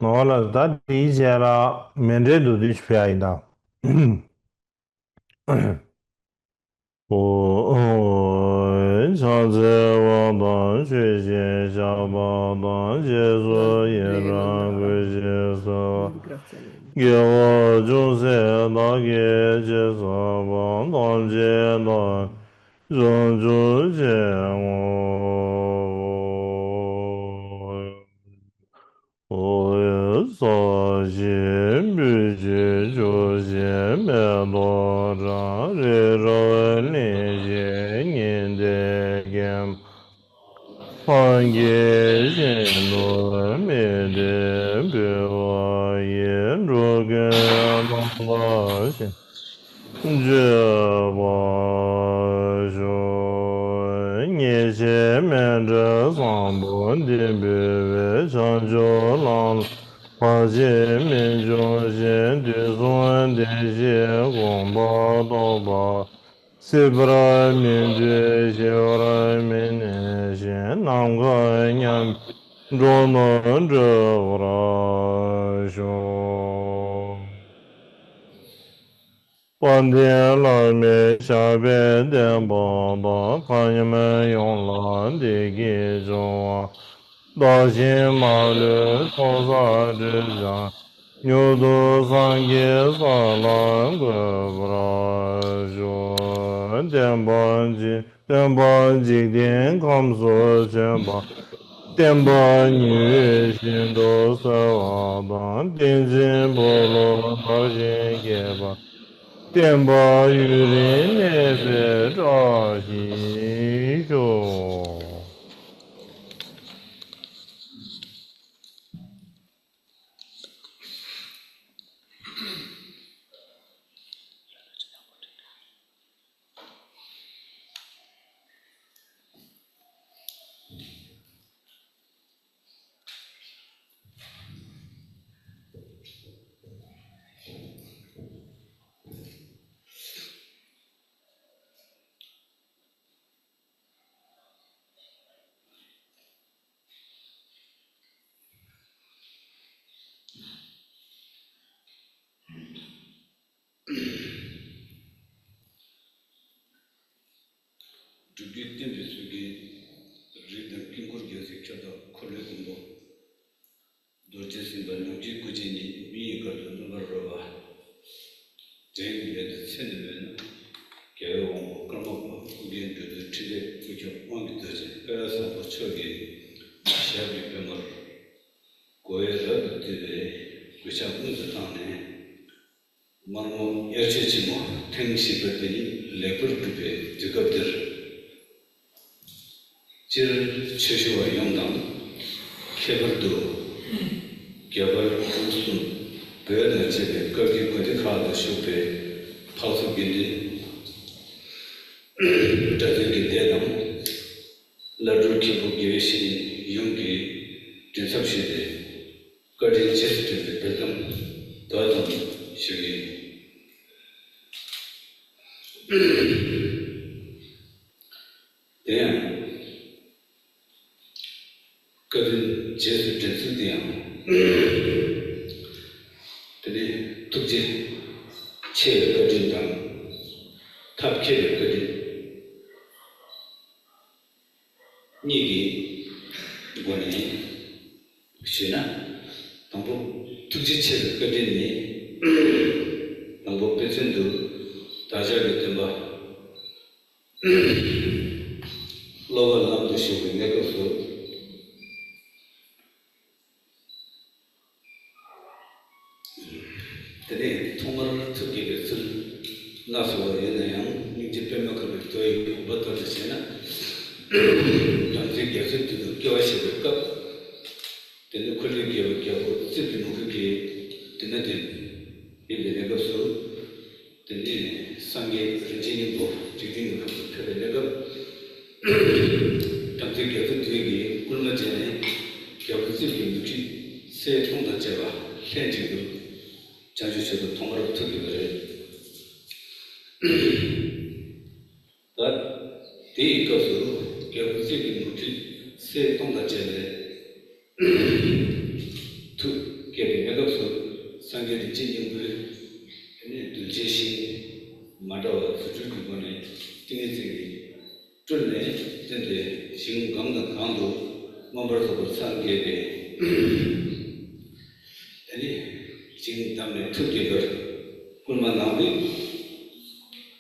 Wala da di jera mendre du di shpya ida. O chang zhe wang dang xue xie xia ba dang jie su yin ran gui jie sa. Ringraziamento. Ge wa zhong se da ge jie sa ba dang jie da zhong zhong jie wang. 我也早先不知就先没多长，日着那些年的根，看见人多没得别我眼着个东西，这我说你前面这上半的别为长久浪。花间面中线对算的些光宝刀把，西不拉面对西拉面那些南个娘，中南这不拉说。观天来灭下边电波多，看你们用蓝的给中啊，大兴马律菩萨之家，牛犊三给三蓝鬼不拉说，电波极电康所全吧。电波女心都是瓦当，电金波罗大心给吧。电波与人内非常稀少。Dugi tembe sugi rida kingur gyasi chada khole kumbo dorje simba nungji kujini miyi kardo numar roba dengi leda sende mena kaya wangbo karmaba kudiyan jodo chide kujyo wangi doje kaya sambo chogi shabi pemar goye rabi tide kucha unza tane marmo yache chimo tengshi batini lepur kupe digabdir 질 최시와 영당 개발도 개발 우선 배는 집에 거기 카드 쇼페 파우스빈디 다들기 대담 라드르키 부게시 용기 진섭시데 거기 제스트 배담 도담 시기 대양 그들 제수 전수대야. 근데 독재 체를 거진당 탑케를 거진 니기 이번에 혹시나 방법 독재 체를 거진니 방법 배선도 다시 하겠던 바 로가 남도 쉬고 내가서 Today, tomorrow to give it to Naswa in the young, you depend on the toy, but of the Sena. Don't think you to the Kyoshi cup. Then the colleague of Kyo, simply Muki, the Natin, in the Negoso, the Sangi, Virginia book, taking the Nego. Don't think you to be Ulmajane, Kyo simply Muki, say from the Java, can't you? 자주셔도 통화로 특기를 다 대가서 결국적인 무지 세 동자체를 두 개를 매각서 상계의 진영을 아니 둘째씩 마다와 수준 기본에 등에서 줄내 전대 지금 강도 강도 몸으로서 상계의 아니 지금 다음에 특기를 얼마 나오니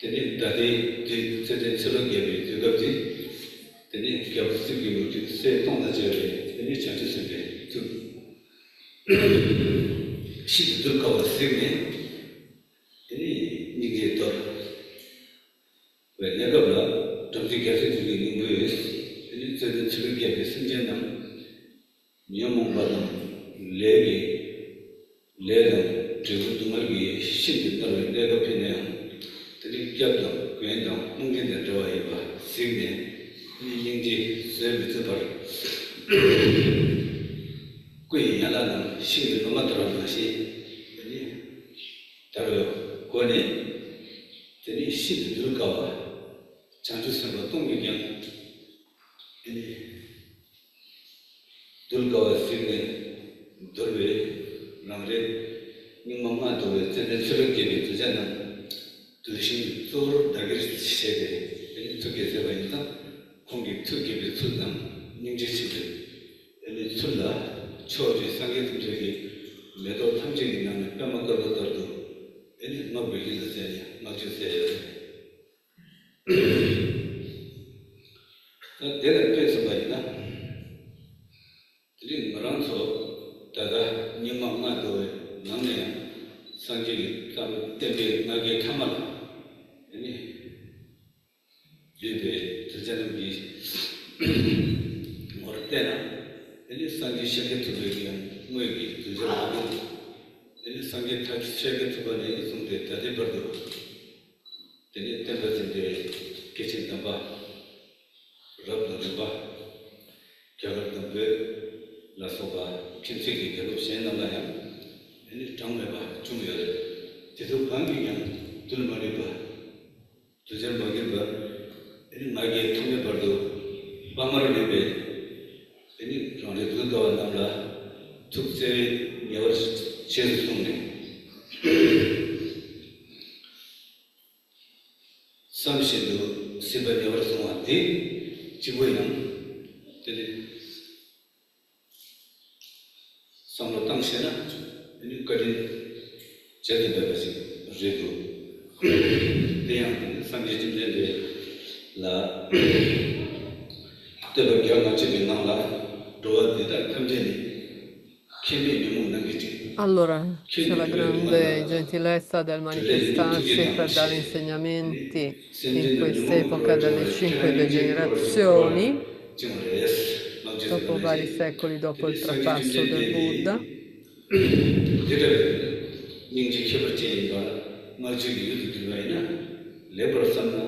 되니 다들 제대 처럼게 되겠지 되니 결국적인 무지 세 동자체를 되니 자주서게 시도 들고 왔으니 되니 이게 또 왜 내가 봐 정직해서 주기는 거예요 되니 제대 처럼게 생겨난 명문받은 레는 저두말기 신들을 내가 피네요. 들이 겹도 괜당 홍진의 좋아해봐. 생네 인지 서비스 bar. quỳ là sinh nó mà tròn là gì thế ta rồi quan hệ thế thì sinh được cao chẳng chút sản phẩm tung như vậy thế được cao sinh này đối với làm thế nhưng mà tôi sẽ đến sự kiện này tôi sẽ làm 도시 또 다게 시세대 특게 세바인다 공기 특게 비트담 닝지시들 술라 초지 상계들이 매도 탐지기 나는 뼈막걸어도 애니 막 왜기르세요 막 주세요 내가 그래서 말이다 이 말한서 다가 님만마도 남네 상계기 땀 때문에 나게 타말 아니 이제 저자는 뭘 때나 아니 상계 시작해 두고요 뭐기 저자는 아니 상계 타기 시작해 두고는 이송돼 다들 버도 되게 때문에 계신 봐 rabda ba kyagar tambe la soba kinse ke lo shen na ya ani tang ba chung ya de so bang gi yang tul ma ba tujar ba ge ba ani ma ge thune ba do ba mar ne be ani rone du do na la chuk se yor chen sung ne sam she do se ba yor sung a ti 지구에는 되게 상로 당시에는 여기까지 제대로 되지 그래도 대양 상계진들의 라 때로 경험치 나라 도와드다 탐제니 kimi 미문 남기지 Allora, c'è la grande gentilezza del manifestarsi per dare insegnamenti in quest'epoca delle 5 degenerazioni, dopo vari secoli dopo il trapasso del Buddha.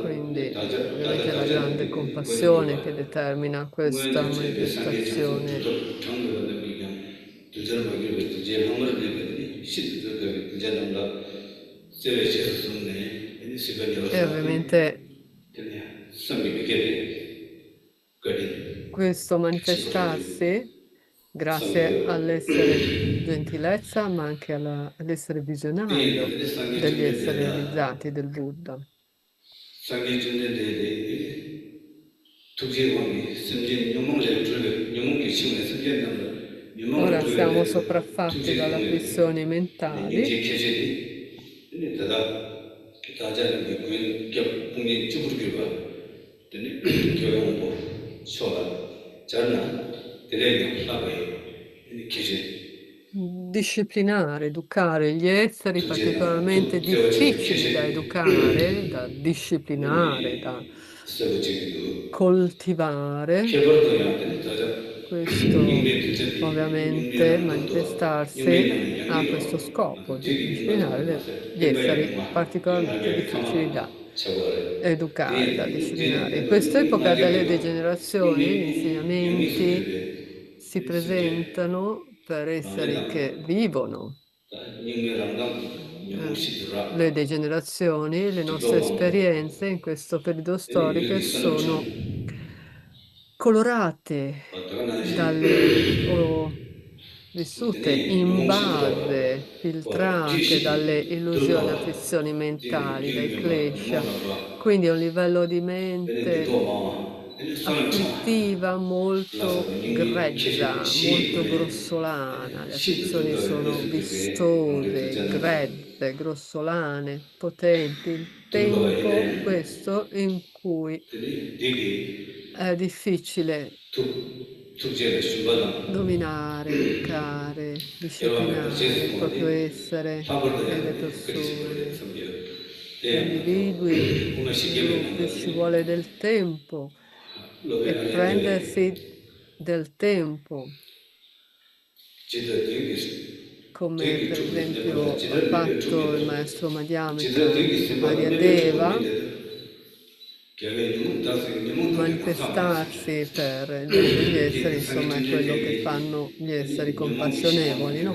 Quindi vedete la grande compassione che determina questa manifestazione. E ovviamente questo manifestarsi, grazie all'essere gentilezza, ma anche all'essere visionario degli esseri realizzati del Buddha. Ora siamo sopraffatti dalle afflizioni mentali. Disciplinare, educare gli esseri particolarmente difficili da educare, da disciplinare, da coltivare. Questo ovviamente manifestarsi ha questo scopo di disciplinare gli esseri particolarmente difficili da educare, da disciplinare. In quest'epoca delle degenerazioni, gli insegnamenti si presentano per esseri che vivono le degenerazioni, le nostre esperienze in questo periodo storico sono colorate o vissute in base, filtrate dalle illusioni, afflizioni mentali, dai klesha, quindi un livello di mente afflittiva molto grezza, molto grossolana. Le afflizioni sono vistose, grezze, grossolane, potenti. Il tempo, questo, in cui è difficile dominare, educare, disciplinare il proprio essere e le persone, gli individui, i gruppi. Ci vuole del tempo e prendersi del tempo, come per esempio ha fatto il maestro Madhyamika Maryadeva, manifestarsi per gli esseri, insomma, è quello che fanno gli esseri compassionevoli, no?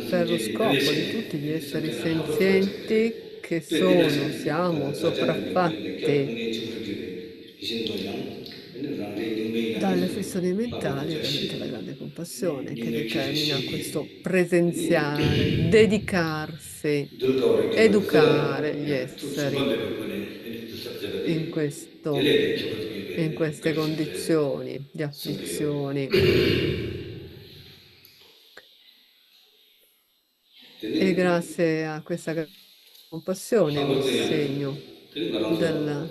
Per lo scopo di tutti gli esseri senzienti che siamo sopraffatti dalle flessioni mentali, ovviamente la grande compassione che determina questo presenziare, dedicarsi, educare gli esseri in in queste condizioni di afflizioni. E grazie a questa compassione, un segno della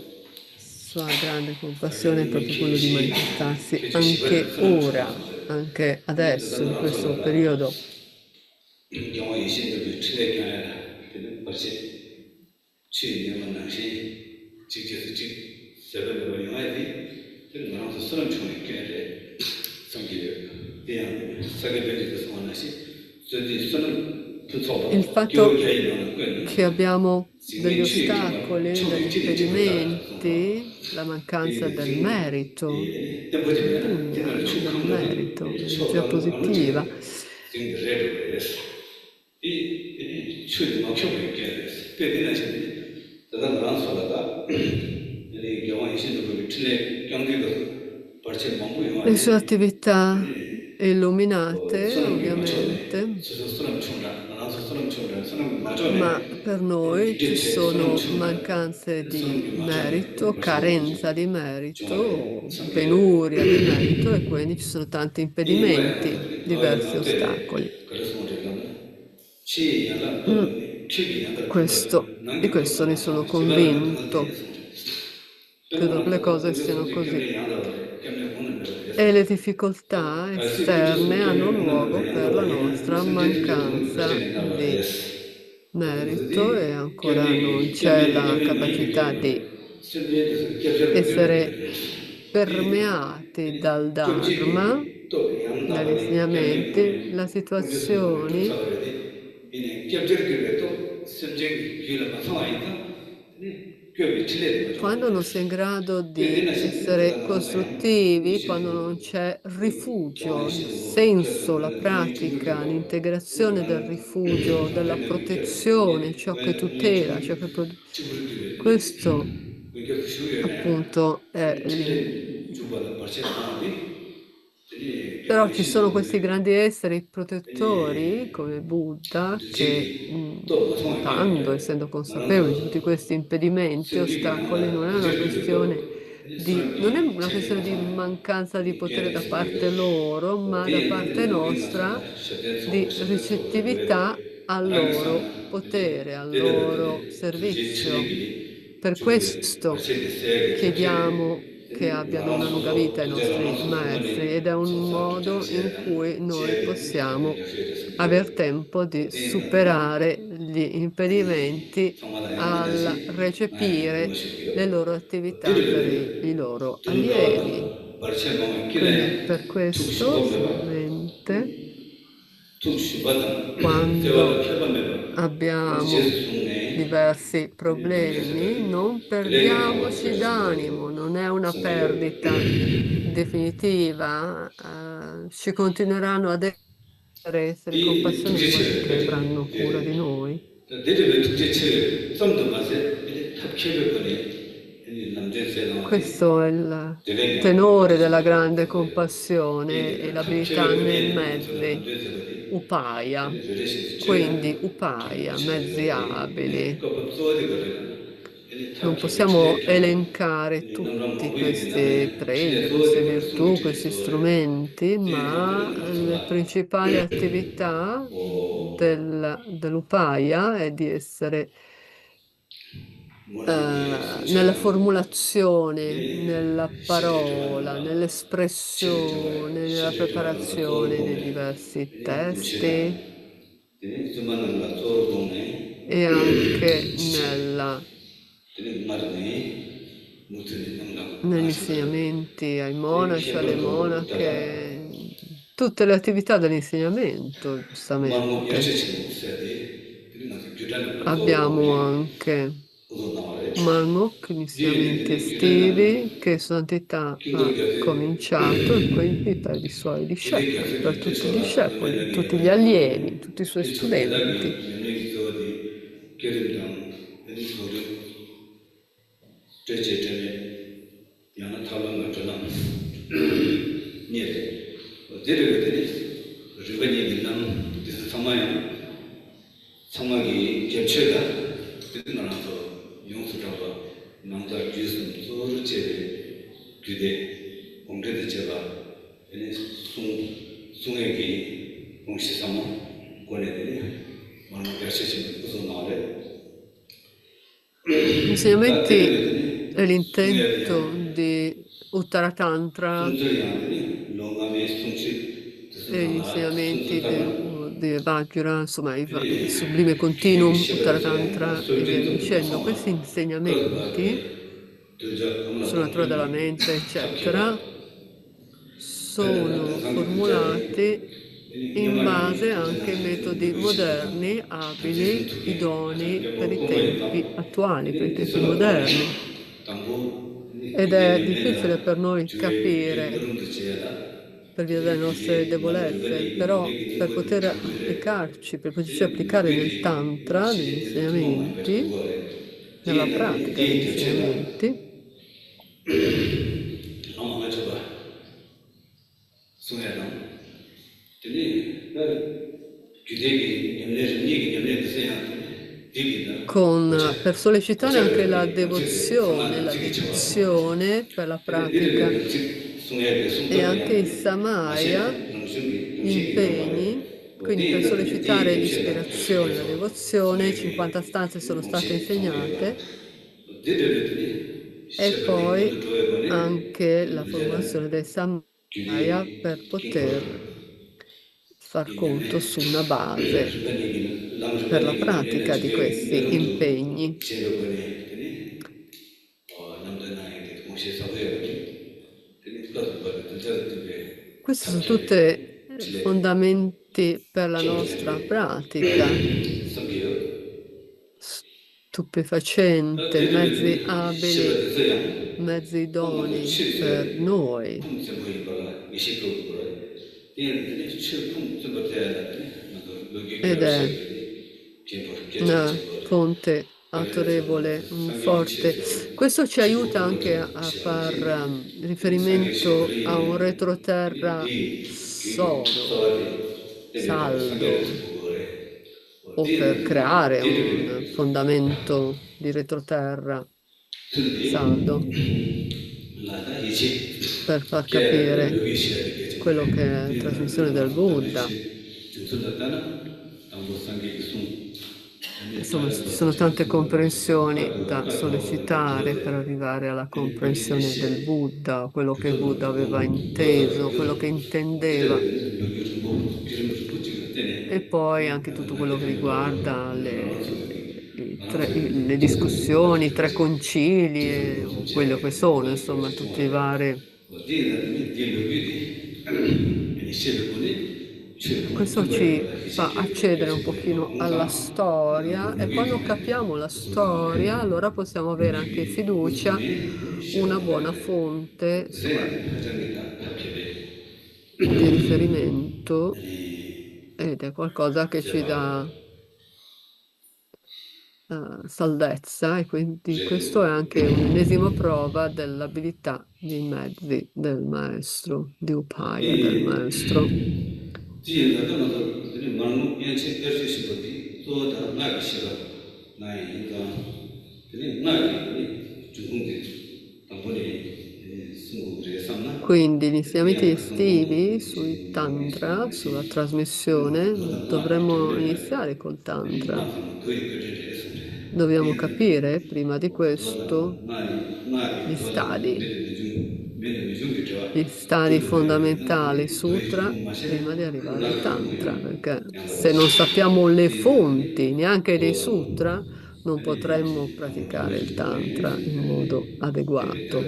sua grande compassione è proprio quello di manifestarsi anche ora, anche adesso, in questo periodo. 영화 이신들도 친해견이라 되는 벌써 취념은 당시 직접 세번을 영화에 되는 거라서 사람 중에 꽤래 성기를 대한 사게 되는 소원하시 저기 사람 Il 부서버 fatto 교회에 있는 che abbiamo degli ostacoli, degli impedimenti impedimenti, la mancanza del merito, il punya, no? Del merito, l'energia positiva. 이 추리 막혀고 있게 빼내는 시대 대단 많아서다가 이 경험이 신도 틀에 경기도 벌써 망고 Le sue 영화에 attività illuminate, 사람이 맞췄네. ovviamente, 저 사람 총라 나서 사람 총라 사람 ma 맞췄네. per noi ci 이게 사람 sono 총라 mancanze di 사람이 맞췄네. merito, 벌써 carenza di 정말 merito, 상계 penuria di merito e quindi ci sono tanti 이 impedimenti, 거야. diversi 너희가 ostacoli. 때 그래서 우리가 치야라 Mm, 또 치기야라 di questo ne sono convinto. Credo che le cose siano così. E le difficoltà esterne hanno luogo per la nostra mancanza di merito e ancora non c'è la capacità di essere permeati dal Dharma, dagli insegnamenti, le situazioni quando non si è in grado di essere costruttivi, quando non c'è rifugio, il senso, la pratica, l'integrazione del rifugio, della protezione, ciò che tutela, ciò che questo appunto è però ci sono questi grandi esseri protettori come Buddha che, notando, essendo consapevoli di tutti questi impedimenti, ostacoli, non è una questione di mancanza di potere da parte loro, ma da parte nostra di ricettività al loro potere, al loro servizio. Per questo chiediamo che abbiano una lunga vita i nostri maestri ed è un modo in cui noi possiamo aver tempo di superare gli impedimenti al recepire le loro attività per i loro allievi. Quindi per questo solamente quando abbiamo diversi problemi, non perdiamoci d'animo, non è una perdita definitiva, ci continueranno ad essere compassionevoli che avranno cura di noi. Questo è il tenore della grande compassione e l'abilità nei mezzi, upaya, quindi upaya, mezzi abili. Non possiamo elencare tutti questi pregi, queste virtù, questi strumenti, ma le principali attività dell'upaya è di essere nella formulazione, nella parola, nell'espressione, nella preparazione dei diversi testi e anche negli insegnamenti ai monaci, alle monache, tutte le attività dell'insegnamento, giustamente. Abbiamo anche Marmok, gli insegnamenti estivi che Santità ha cominciato e quindi per i suoi discepoli, per tutti i discepoli, tutti gli allievi, tutti i suoi studenti. 어디를 리버니 있는 데서 상막이 겹쳐가 그나라도 용수라고 남자 주스 소를 제 규대 공대의 제가 이 숭에게 공시 삼아 권해들이 많은 결실이 무슨 말에 Gli insegnamenti e l'intento di Uttara Tantra e gli insegnamenti di Vajra, insomma, il sublime continuum, Uttara Tantra e via dicendo, questi insegnamenti sulla natura della mente, eccetera, sono formulati in base anche ai metodi moderni, abili, idonei per i tempi attuali, per i tempi moderni. Ed è difficile per noi capire per via delle nostre debolezze, però per poter applicarci, per poterci applicare nel Tantra, negli insegnamenti, nella pratica degli insegnamenti, per sollecitare anche la devozione, la dedizione per la pratica e anche il samaya, gli impegni, quindi per sollecitare l'ispirazione, la devozione, 50 stanze sono state insegnate e poi anche la formulazione del samaya per poter far conto su una base per la pratica di questi impegni. Questi sono tutti fondamenti per la nostra pratica. Stupefacente, mezzi abili, mezzi idonei per noi. Ed è una fonte autorevole, forte. Questo ci aiuta anche a far riferimento a un retroterra sodo, saldo, o per creare un fondamento di retroterra saldo, per far capire quello che è la trasmissione del Buddha. Insomma, ci sono tante comprensioni da sollecitare per arrivare alla comprensione del Buddha, quello che il Buddha aveva inteso, quello che intendeva. E poi anche tutto quello che riguarda le discussioni, i tre concili, o quello che sono, insomma, tutti i vari. Questo ci fa accedere un pochino alla storia e quando capiamo la storia, allora possiamo avere anche fiducia, una buona fonte, insomma, di riferimento ed è qualcosa che ci dà salvezza e quindi questo è anche un'ennesima prova dell'abilità dei mezzi del maestro, di Upaya, del maestro. Quindi gli insegnamenti estivi sui Tantra, sulla trasmissione, dovremmo iniziare col Tantra. Dobbiamo capire prima di questo gli stadi fondamentali sutra prima di arrivare al Tantra, perché se non sappiamo le fonti neanche dei sutra, non potremmo praticare il Tantra in modo adeguato.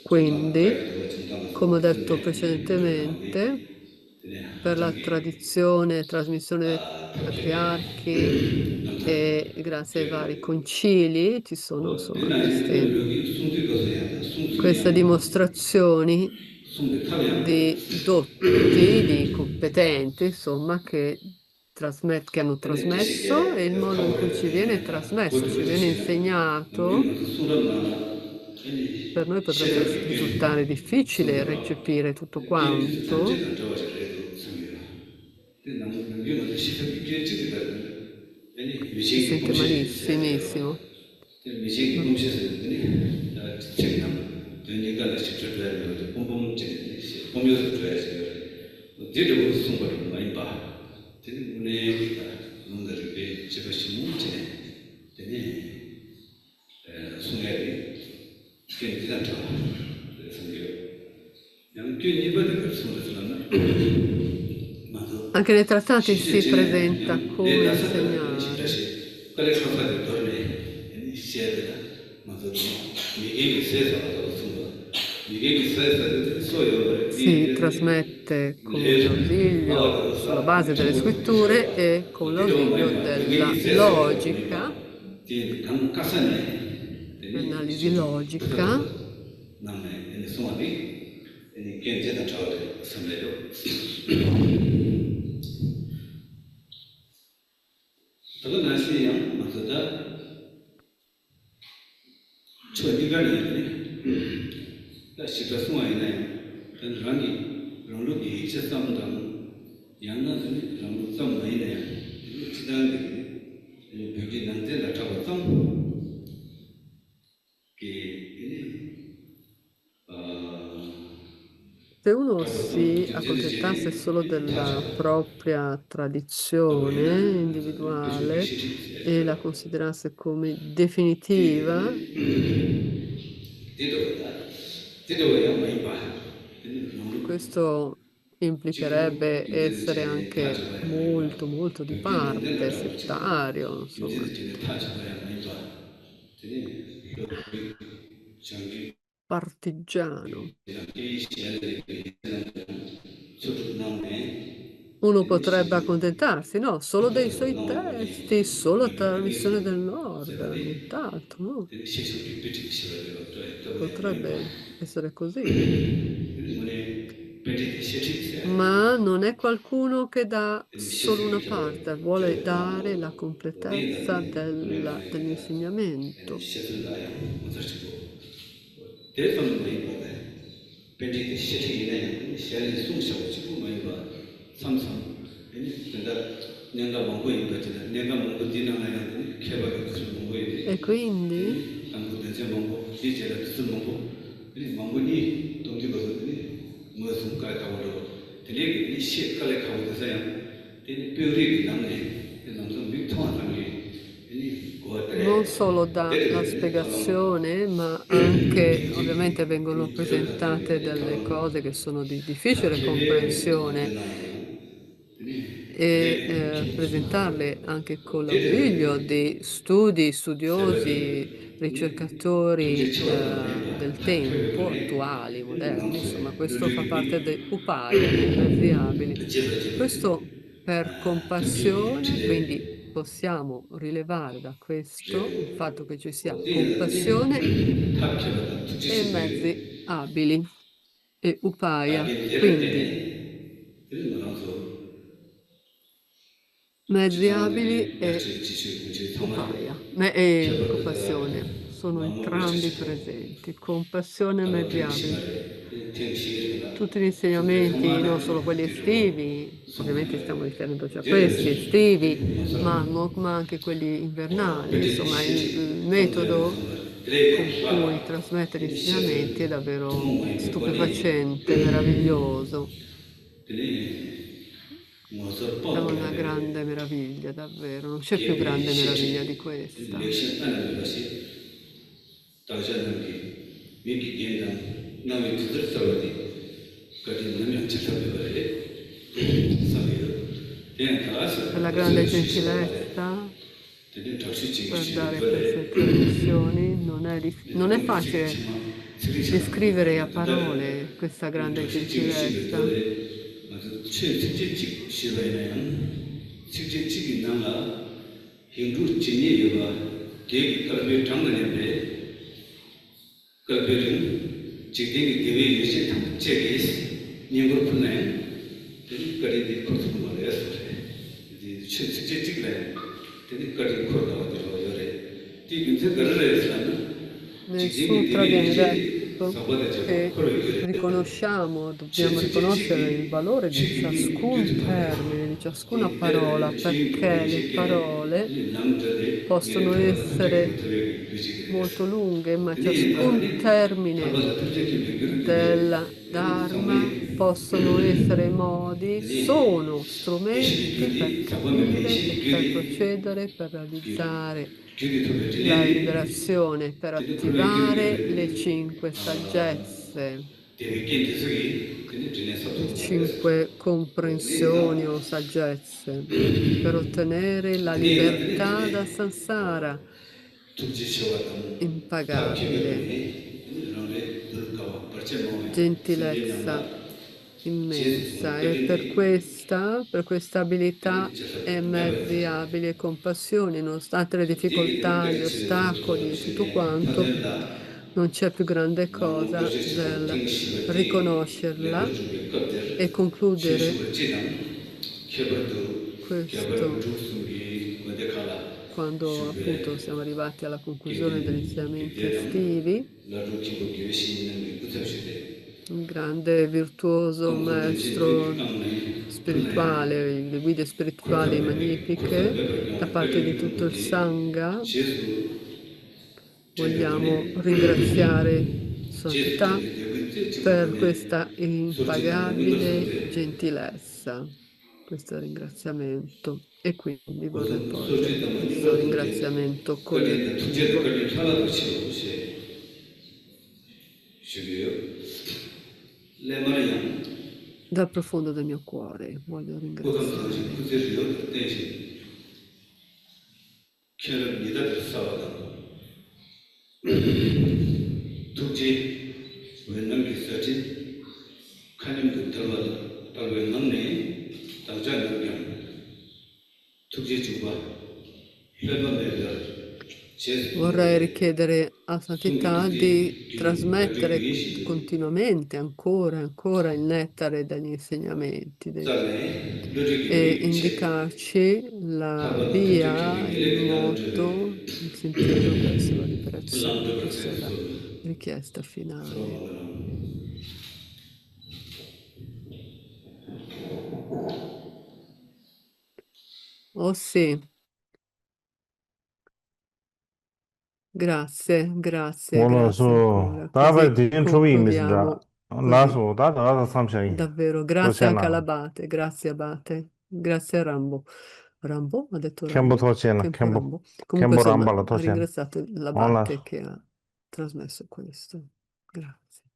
Quindi, come ho detto precedentemente, per la tradizione e trasmissione dei patriarchi e grazie ai vari concili ci sono insomma queste dimostrazioni di dotti, di competenti, insomma, che hanno trasmesso e il modo in cui ci viene trasmesso, ci viene insegnato. Per noi potrebbe risultare difficile recepire tutto quanto, Si sente malissimissimo. Anche nei trattati si presenta come insegnare. Si trasmette con l'ausilio sulla base delle scritture e con l'ausilio della logica, l'analisi logica. Se uno si accontentasse solo della propria tradizione individuale e la considerasse come definitiva, questo implicherebbe essere anche molto, molto di parte, settario, insomma, partigiano. Uno potrebbe accontentarsi, no, solo dei suoi testi, solo la trasmissione del Nord, nient'altro, no? Potrebbe essere così. Ma non è qualcuno che dà solo una parte, vuole dare la completezza dell'insegnamento. E quindi non solo dà la spiegazione, ma anche ovviamente vengono presentate delle cose che sono di difficile comprensione e presentarle anche con l'ausilio di studiosi, ricercatori del tempo, attuali, moderni, insomma, questo fa parte dei upaya, dei mezzi abili. Questo per compassione, quindi possiamo rilevare da questo il fatto che ci sia compassione e mezzi abili e upaya. Quindi mezzi abili e upaya, e compassione sono entrambi presenti, compassione e mezzi abili. Tutti gli insegnamenti, non solo quelli estivi, ovviamente stiamo riferendoci a questi estivi, ma anche quelli invernali, insomma il metodo con cui trasmette gli insegnamenti è davvero stupefacente, meraviglioso. È una grande meraviglia, davvero, non c'è più grande meraviglia di questa. Per la grande gentilezza, per dare queste trasmissioni, non è facile descrivere a parole questa grande gentilezza. Nel sutra viene detto tempo sabode jeba che khoro yore dobbiamo riconoscere il valore di ciascun termine, di ciascuna parola, perché le parole possono essere molto lunghe, ma ciascun termine del Dharma possono essere modi, sono strumenti per capire e per procedere, per realizzare la liberazione, per attivare le cinque saggezze, le cinque comprensioni o saggezze, per ottenere la libertà dal samsara impagabile, gentilezza immensa e per questa abilità e mezzi abili e compassione, nonostante le difficoltà, gli ostacoli e tutto quanto, non c'è più grande cosa del riconoscerla e concludere questo quando appunto siamo arrivati alla conclusione degli insegnamenti estivi. Un grande virtuoso maestro spirituale, le guide spirituali magnifiche da parte di tutto il Sangha. Vogliamo ringraziare Sua Santità per questa impagabile gentilezza, questo ringraziamento. E quindi vorrei porgere questo ringraziamento collettivo. Dal profondo del mio cuore voglio ringraziare. Vorrei richiedere a Santità di trasmettere continuamente, ancora e ancora, il nettare degli insegnamenti e indicarci la via, il modo, il sentiero verso la liberazione. Questa è la richiesta finale. Oh sì, grazie, grazie, grazie 원어서 ancora. 다바 Così 디엔 초비미스라 concludiamo così. 라소 다다 삼샤이 Davvero, grazie anche 도시아나 all'Abate, grazie Abate, grazie a Rambo. Rambo? Ha detto 캠보 Rambo? 도시아나 Tempo 캠보 Rambo. Comunque, 캠보 insomma, 람발라 ha 도시아나 ringraziato l'Abate 원라 che ha trasmesso questo. Grazie.